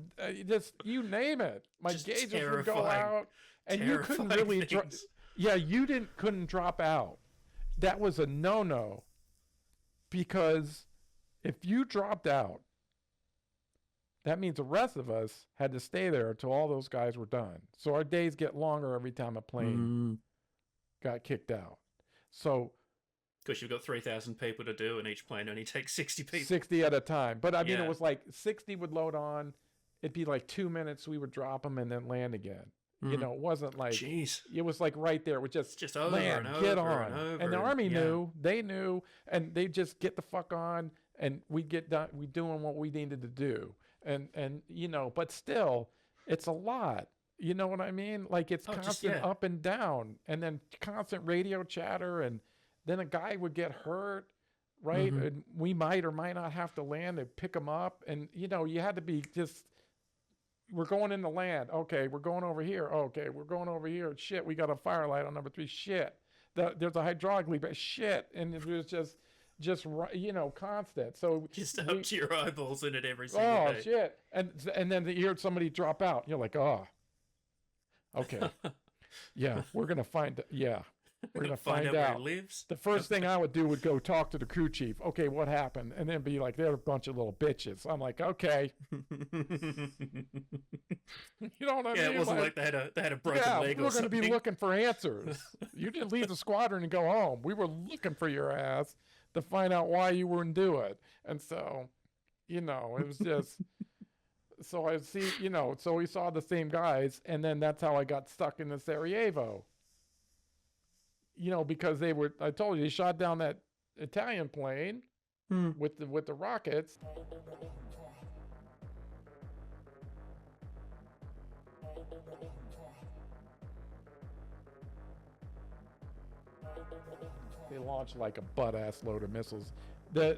you name it. My gauges would go out, and you couldn't really couldn't drop out. That was a no-no, because if you dropped out, that means the rest of us had to stay there until all those guys were done. So our days get longer every time a plane got kicked out. So, because you've got 3,000 people to do, and each plane only takes 60 people. 60 at a time. But I mean, it was like 60 would load on. It'd be like 2 minutes. We would drop them and then land again. You know, it wasn't like, it was like right there. It was just over land, and over get on. and over. And the Army knew, they knew, and they just get the fuck on, and we'd get done. We doing what we needed to do. And you know, but still, it's a lot. You know what I mean? Like it's constant up and down, and then constant radio chatter, and then a guy would get hurt, right? And we might or might not have to land and pick him up. And, you know, you had to be just, we're going in the land. Okay, we're going over here. Okay, we're going over here. Shit, we got a fire light on number 3. Shit. There's a hydraulic leak. Shit. And it was just, you know, constant. So just up to your eyeballs in it every single day. Oh, shit. And then you hear somebody drop out. You're like, oh, okay. Yeah, we're going to find, we're going to find out where he lives. The first thing I would do would go talk to the crew chief. Okay, what happened? And then be like, they're a bunch of little bitches. I'm like, okay. You know what I mean? Yeah, it wasn't like they had a broken leg or something. We're going to be looking for answers. You didn't leave the squadron and go home. We were looking for your ass to find out why you wouldn't do it. And so, you know, it was just... So I see, you know, so we saw the same guys, and then that's how I got stuck in the Sarajevo. You know, because I told you, they shot down that Italian plane, with the rockets. They launched like a butt-ass load of missiles. So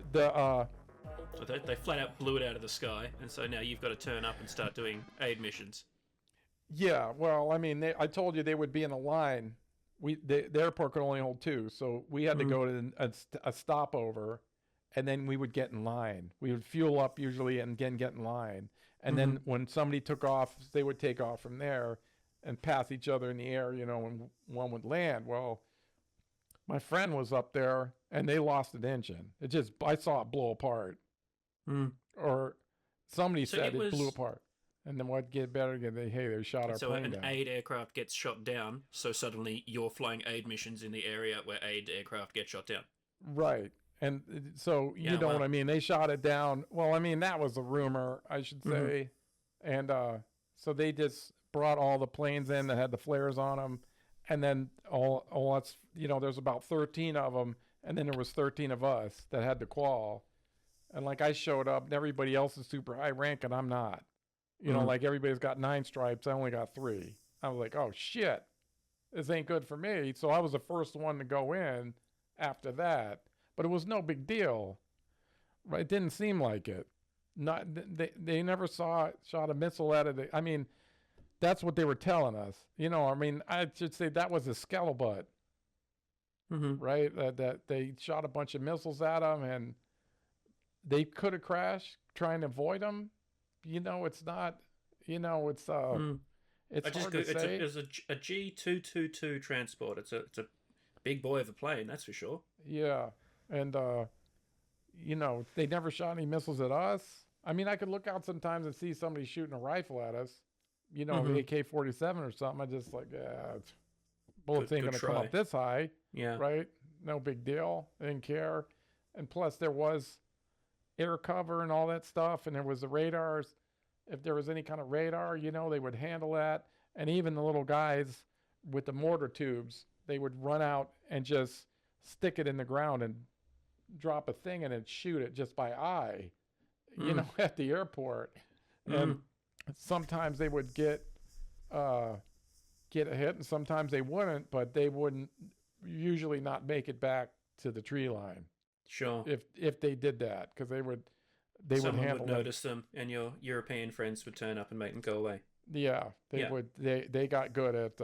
they flat out blew it out of the sky, and so now you've got to turn up and start doing aid missions. Yeah, well, I mean, I told you they would be in a line. The airport could only hold 2, so we had to go to a stopover, and then we would get in line. We would fuel up usually and again get in line. And then when somebody took off, they would take off from there and pass each other in the air, and one would land. Well, my friend was up there, and they lost an engine. I saw it blow apart. Or somebody said it blew apart. And then what get better again? They shot our plane down. So an aid aircraft gets shot down, so suddenly you're flying aid missions in the area where aid aircraft get shot down. Right. And so, what I mean? They shot it down. Well, I mean, that was a rumor, I should say. And so they just brought all the planes in that had the flares on them. And then there's about 13 of them. And then there was 13 of us that had the qual. And like I showed up and everybody else is super high rank and I'm not. Like everybody's got 9 stripes. I only got 3. I was like, oh shit, this ain't good for me. So I was the first one to go in after that, but it was no big deal. Right? It didn't seem like it. They never shot a missile out of the, I mean, that's what they were telling us. I mean, I should say that was a scuttlebutt, right? That they shot a bunch of missiles at them and they could have crashed trying to avoid them. It's not, it's it's hard to say. It's a G222 transport. It's a big boy of a plane, that's for sure. Yeah. And, they never shot any missiles at us. I mean, I could look out sometimes and see somebody shooting a rifle at us, AK-47 or something. I just like, bullets ain't going to come up this high. Yeah. Right? No big deal. I didn't care. And plus there was air cover and all that stuff, and there was the radars. If there was any kind of radar, they would handle that. And even the little guys with the mortar tubes, they would run out and just stick it in the ground and drop a thing in and shoot it just by eye, at the airport. And sometimes they would get a hit, and sometimes they wouldn't, but they wouldn't usually not make it back to the tree line. Sure. If they did that, because Someone would notice them, and your European friends would turn up and make them go away. Yeah, would. They got good at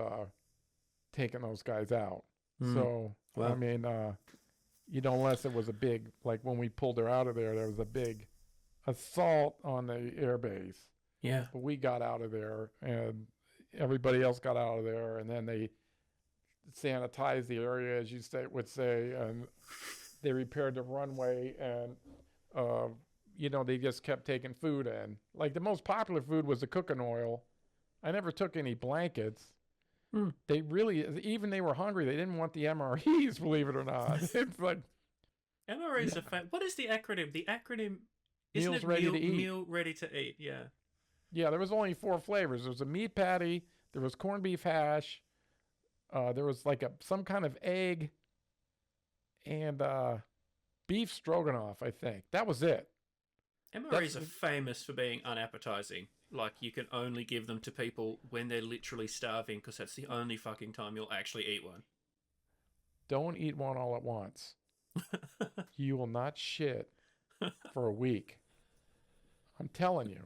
taking those guys out. So I mean, unless it was a big, like when we pulled her out of there was a big assault on the airbase. Yeah. But we got out of there, and everybody else got out of there, and then they sanitized the area, as you would say, and they repaired the runway, and they just kept taking food in. Like the most popular food was the cooking oil. I never took any blankets. They really, even they were hungry. They didn't want the MREs, believe it or not. It's like MREs are what is the acronym? The acronym isn't Meals it ready to eat. Meal ready to eat. Yeah. Yeah, there was only 4 flavors. There was a meat patty. There was corned beef hash. There was like some kind of egg. And beef stroganoff, I think. That was it. MREs are famous for being unappetizing. Like, you can only give them to people when they're literally starving, because that's the only fucking time you'll actually eat one. Don't eat one all at once. You will not shit for a week. I'm telling you.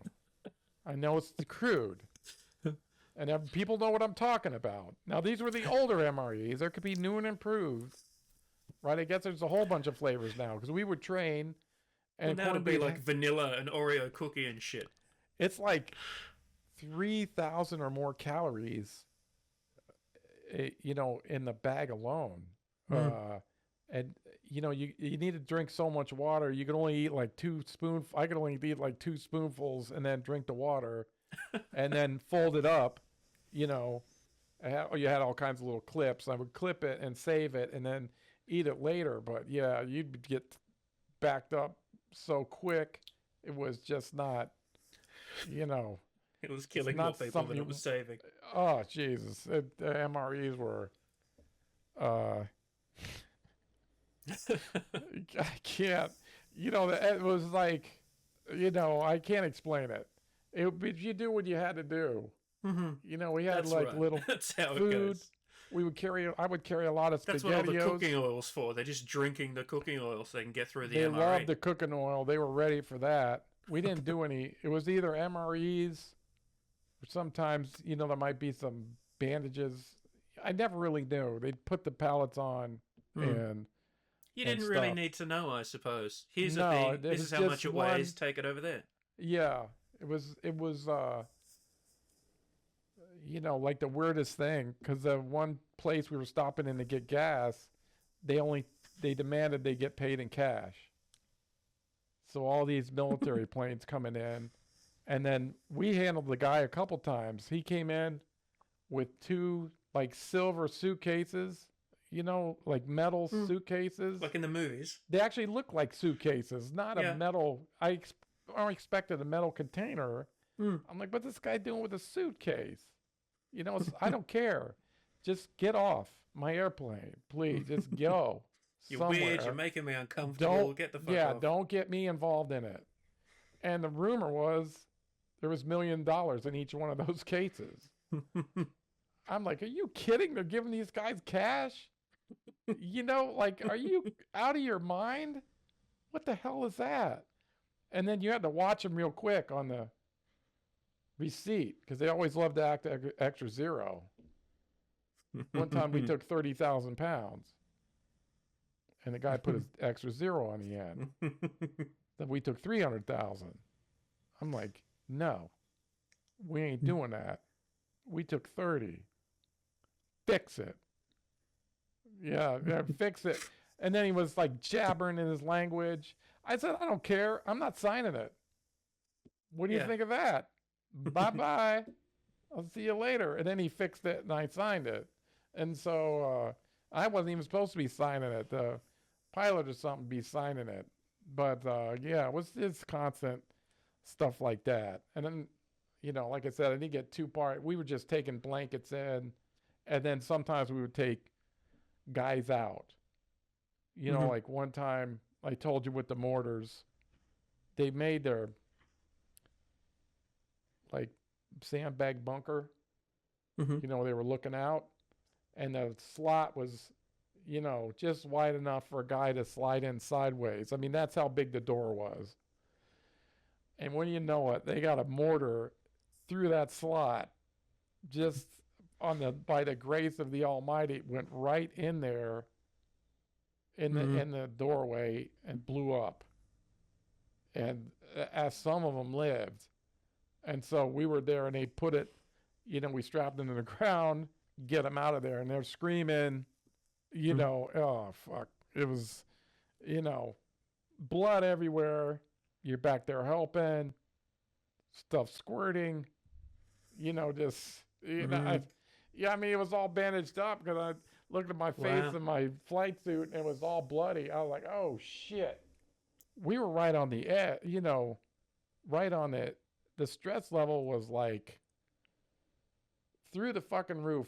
I know it's crude. And people know what I'm talking about. Now, these were the older MREs. There could be new and improved. Right, I guess there's a whole bunch of flavors now, because we would train. And now it'd be like vanilla and Oreo cookie and shit. It's like 3,000 or more calories, in the bag alone. And, you need to drink so much water. You could only eat like 2 spoonfuls. I could only eat like 2 spoonfuls and then drink the water and then fold it up, You had all kinds of little clips. I would clip it and save it and then eat it later. But yeah, you'd get backed up so quick. It was just not, It was killing more people than it was saving. Oh, Jesus. The MREs were, I can't, It was like, I can't explain it. You do what you had to do. Mm-hmm. We had little That's how food. It goes. I would carry a lot of SpaghettiOs. That's what all the cooking oil's for. They're just drinking the cooking oil so they can get through the MRE. They loved the cooking oil. They were ready for that. We didn't do any. It was either MREs or sometimes, there might be some bandages. I never really knew. They'd put the pallets on and you didn't really need to know, I suppose. Here's the thing. This is how much it weighs. Take it over there. Yeah. It was like the weirdest thing, because the one place we were stopping in to get gas, they demanded they get paid in cash. So all these military planes coming in, and then we handled the guy a couple times. He came in with 2 silver suitcases, like metal suitcases. Like in the movies. They actually look like suitcases, not a metal. I expected a metal container. I'm like, what's this guy doing with a suitcase? I don't care. Just get off my airplane, please. Just go. You're weird. You're making me uncomfortable. Get the fuck off. Don't get me involved in it. And the rumor was there was $1 million in each one of those cases. I'm like, are you kidding? They're giving these guys cash? Are you out of your mind? What the hell is that? And then you had to watch them real quick on the receipt, because they always love to act extra zero. One time we took 30,000 pounds, and the guy put his extra zero on the end. Then we took 300,000. I'm like, no, we ain't doing that. We took 30. Fix it. Yeah, fix it. And then he was jabbering in his language. I said, I don't care. I'm not signing it. What do you think of that? Bye-bye. I'll see you later. And then he fixed it, and I signed it. And so I wasn't even supposed to be signing it. The pilot or something be signing it. But, it's constant stuff like that. And then, like I said, I didn't get too far. We were just taking blankets in, and then sometimes we would take guys out. Like one time, I told you with the mortars, they made their sandbag bunker. They were looking out, and the slot was, just wide enough for a guy to slide in sideways. I mean, that's how big the door was. And when you know it, they got a mortar through that slot, just by the grace of the Almighty, went right in there in the doorway and blew up. And as some of them lived. And so we were there, and they put it, we strapped them to the ground, get them out of there, and they're screaming, oh, fuck. It was, blood everywhere. You're back there helping, stuff squirting, just, I mean, it was all bandaged up, because I looked at my face in my flight suit, and it was all bloody. I was like, oh, shit. We were right on the edge, right on it. The stress level was through the fucking roof.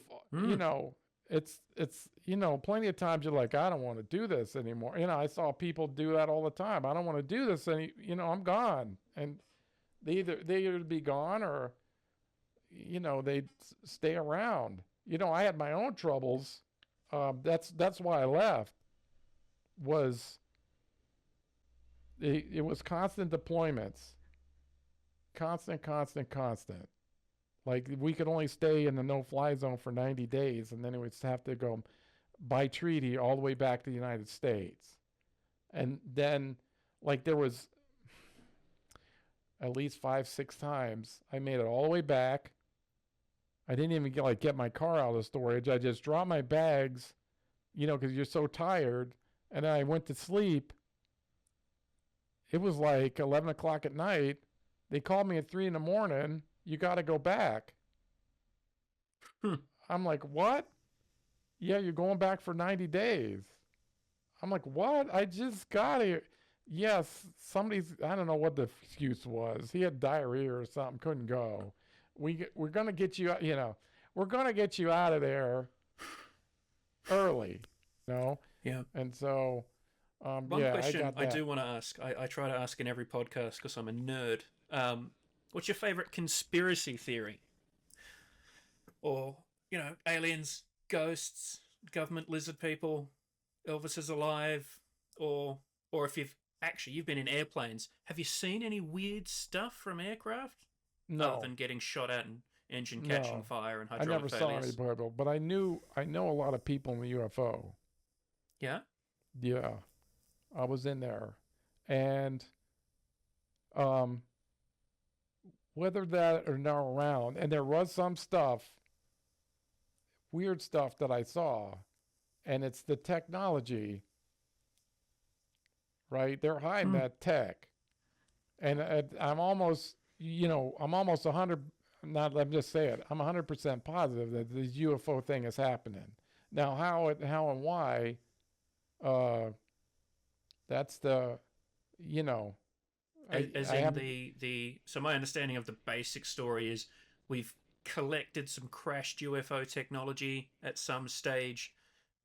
It's plenty of times you're like, I don't want to do this anymore. I saw people do that all the time. I don't want to do this I'm gone. And they either be gone or they'd stay around. I had my own troubles. That's why I left. It was constant deployments. Constant. Like, we could only stay in the no-fly zone for 90 days, and then it would have to go by treaty all the way back to the United States. And then, there was at least 5-6 times I made it all the way back. I didn't even get my car out of storage. I just dropped my bags, because you're so tired, and then I went to sleep. It was 11 o'clock at night. They called me at 3 a.m. You got to go back. I'm like, what? Yeah, you're going back for 90 days. I'm like, what? I just got here. Yes, I don't know what the excuse was. He had diarrhea or something, couldn't go. We're going to get you, we're going to get you out of there early, Yeah. And so One question I do want to ask. I try to ask in every podcast because I'm a nerd. What's your favorite conspiracy theory? Or, aliens, ghosts, government lizard people, Elvis is alive, or if you've been in airplanes, have you seen any weird stuff from aircraft? No. Other than getting shot at and engine catching fire and hydraulic I never failures. saw any, but I know a lot of people in the UFO. Yeah? Yeah. I was in there. And whether that or not around, and there was some stuff, weird stuff that I saw, and it's the technology, right? They're hiding that tech. And I'm almost 100, let me just say it, I'm 100% positive that this UFO thing is happening. Now, how and why, that's the, so my understanding of the basic story is we've collected some crashed UFO technology at some stage,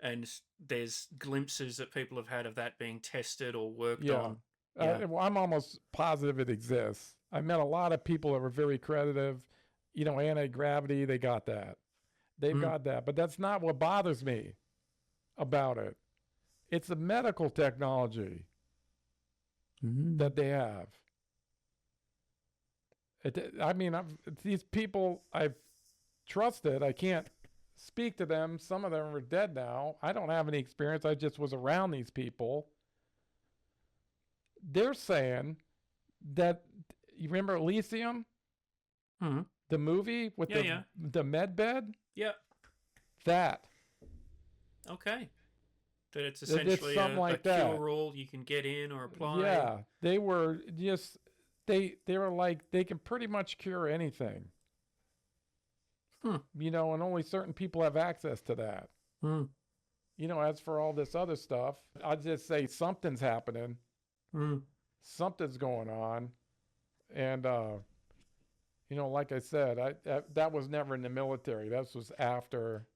and there's glimpses that people have had of that being tested or worked on. I'm almost positive it exists. I met a lot of people that were very creditive. Anti-gravity, they got that. They've got that. But that's not what bothers me about it. It's the medical technology that they have. These people I've trusted, I can't speak to them. Some of them are dead now. I don't have any experience. I just was around these people. They're saying that, you remember Elysium? The movie with the med bed? Yeah. That. Okay. That it's essentially a cure-all you can get in or apply. Yeah. They were just, they were like, they can pretty much cure anything. And only certain people have access to that. As for all this other stuff, I'd just say something's happening. Something's going on. And, like I said, that was never in the military. That was after,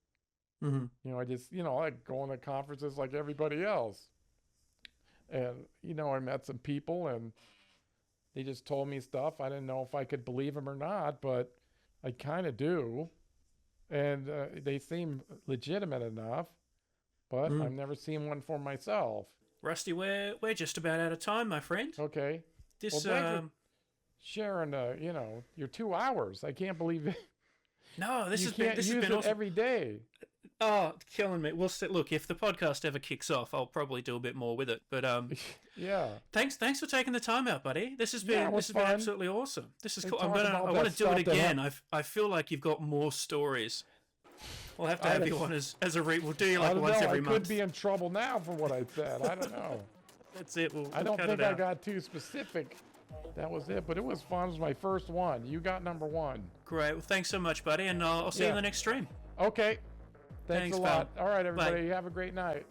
I just, I go to conferences like everybody else. And, I met some people and they just told me stuff. I didn't know if I could believe them or not, but I kind of do. And they seem legitimate enough, but I've never seen one for myself. Rusty, we're just about out of time, my friend. Okay. Sharing, your 2 hours. I can't believe it. No, this has been awesome. Every day. Oh, killing me. Well, look, if the podcast ever kicks off, I'll probably do a bit more with it. But yeah. Thanks for taking the time out, buddy. This has been absolutely awesome. This is cool. I want to do it again. I feel like you've got more stories. We'll have to have you on as a we'll do you like once every month. I could be in trouble now for what I said. I don't know. That's it. I don't think I got too specific. That was it, but it was fun. It was my first one. You got number one. Great. Well, thanks so much, buddy, and I'll see you in the next stream. Okay. Thanks a lot. Pal. All right, everybody. Bye. Have a great night.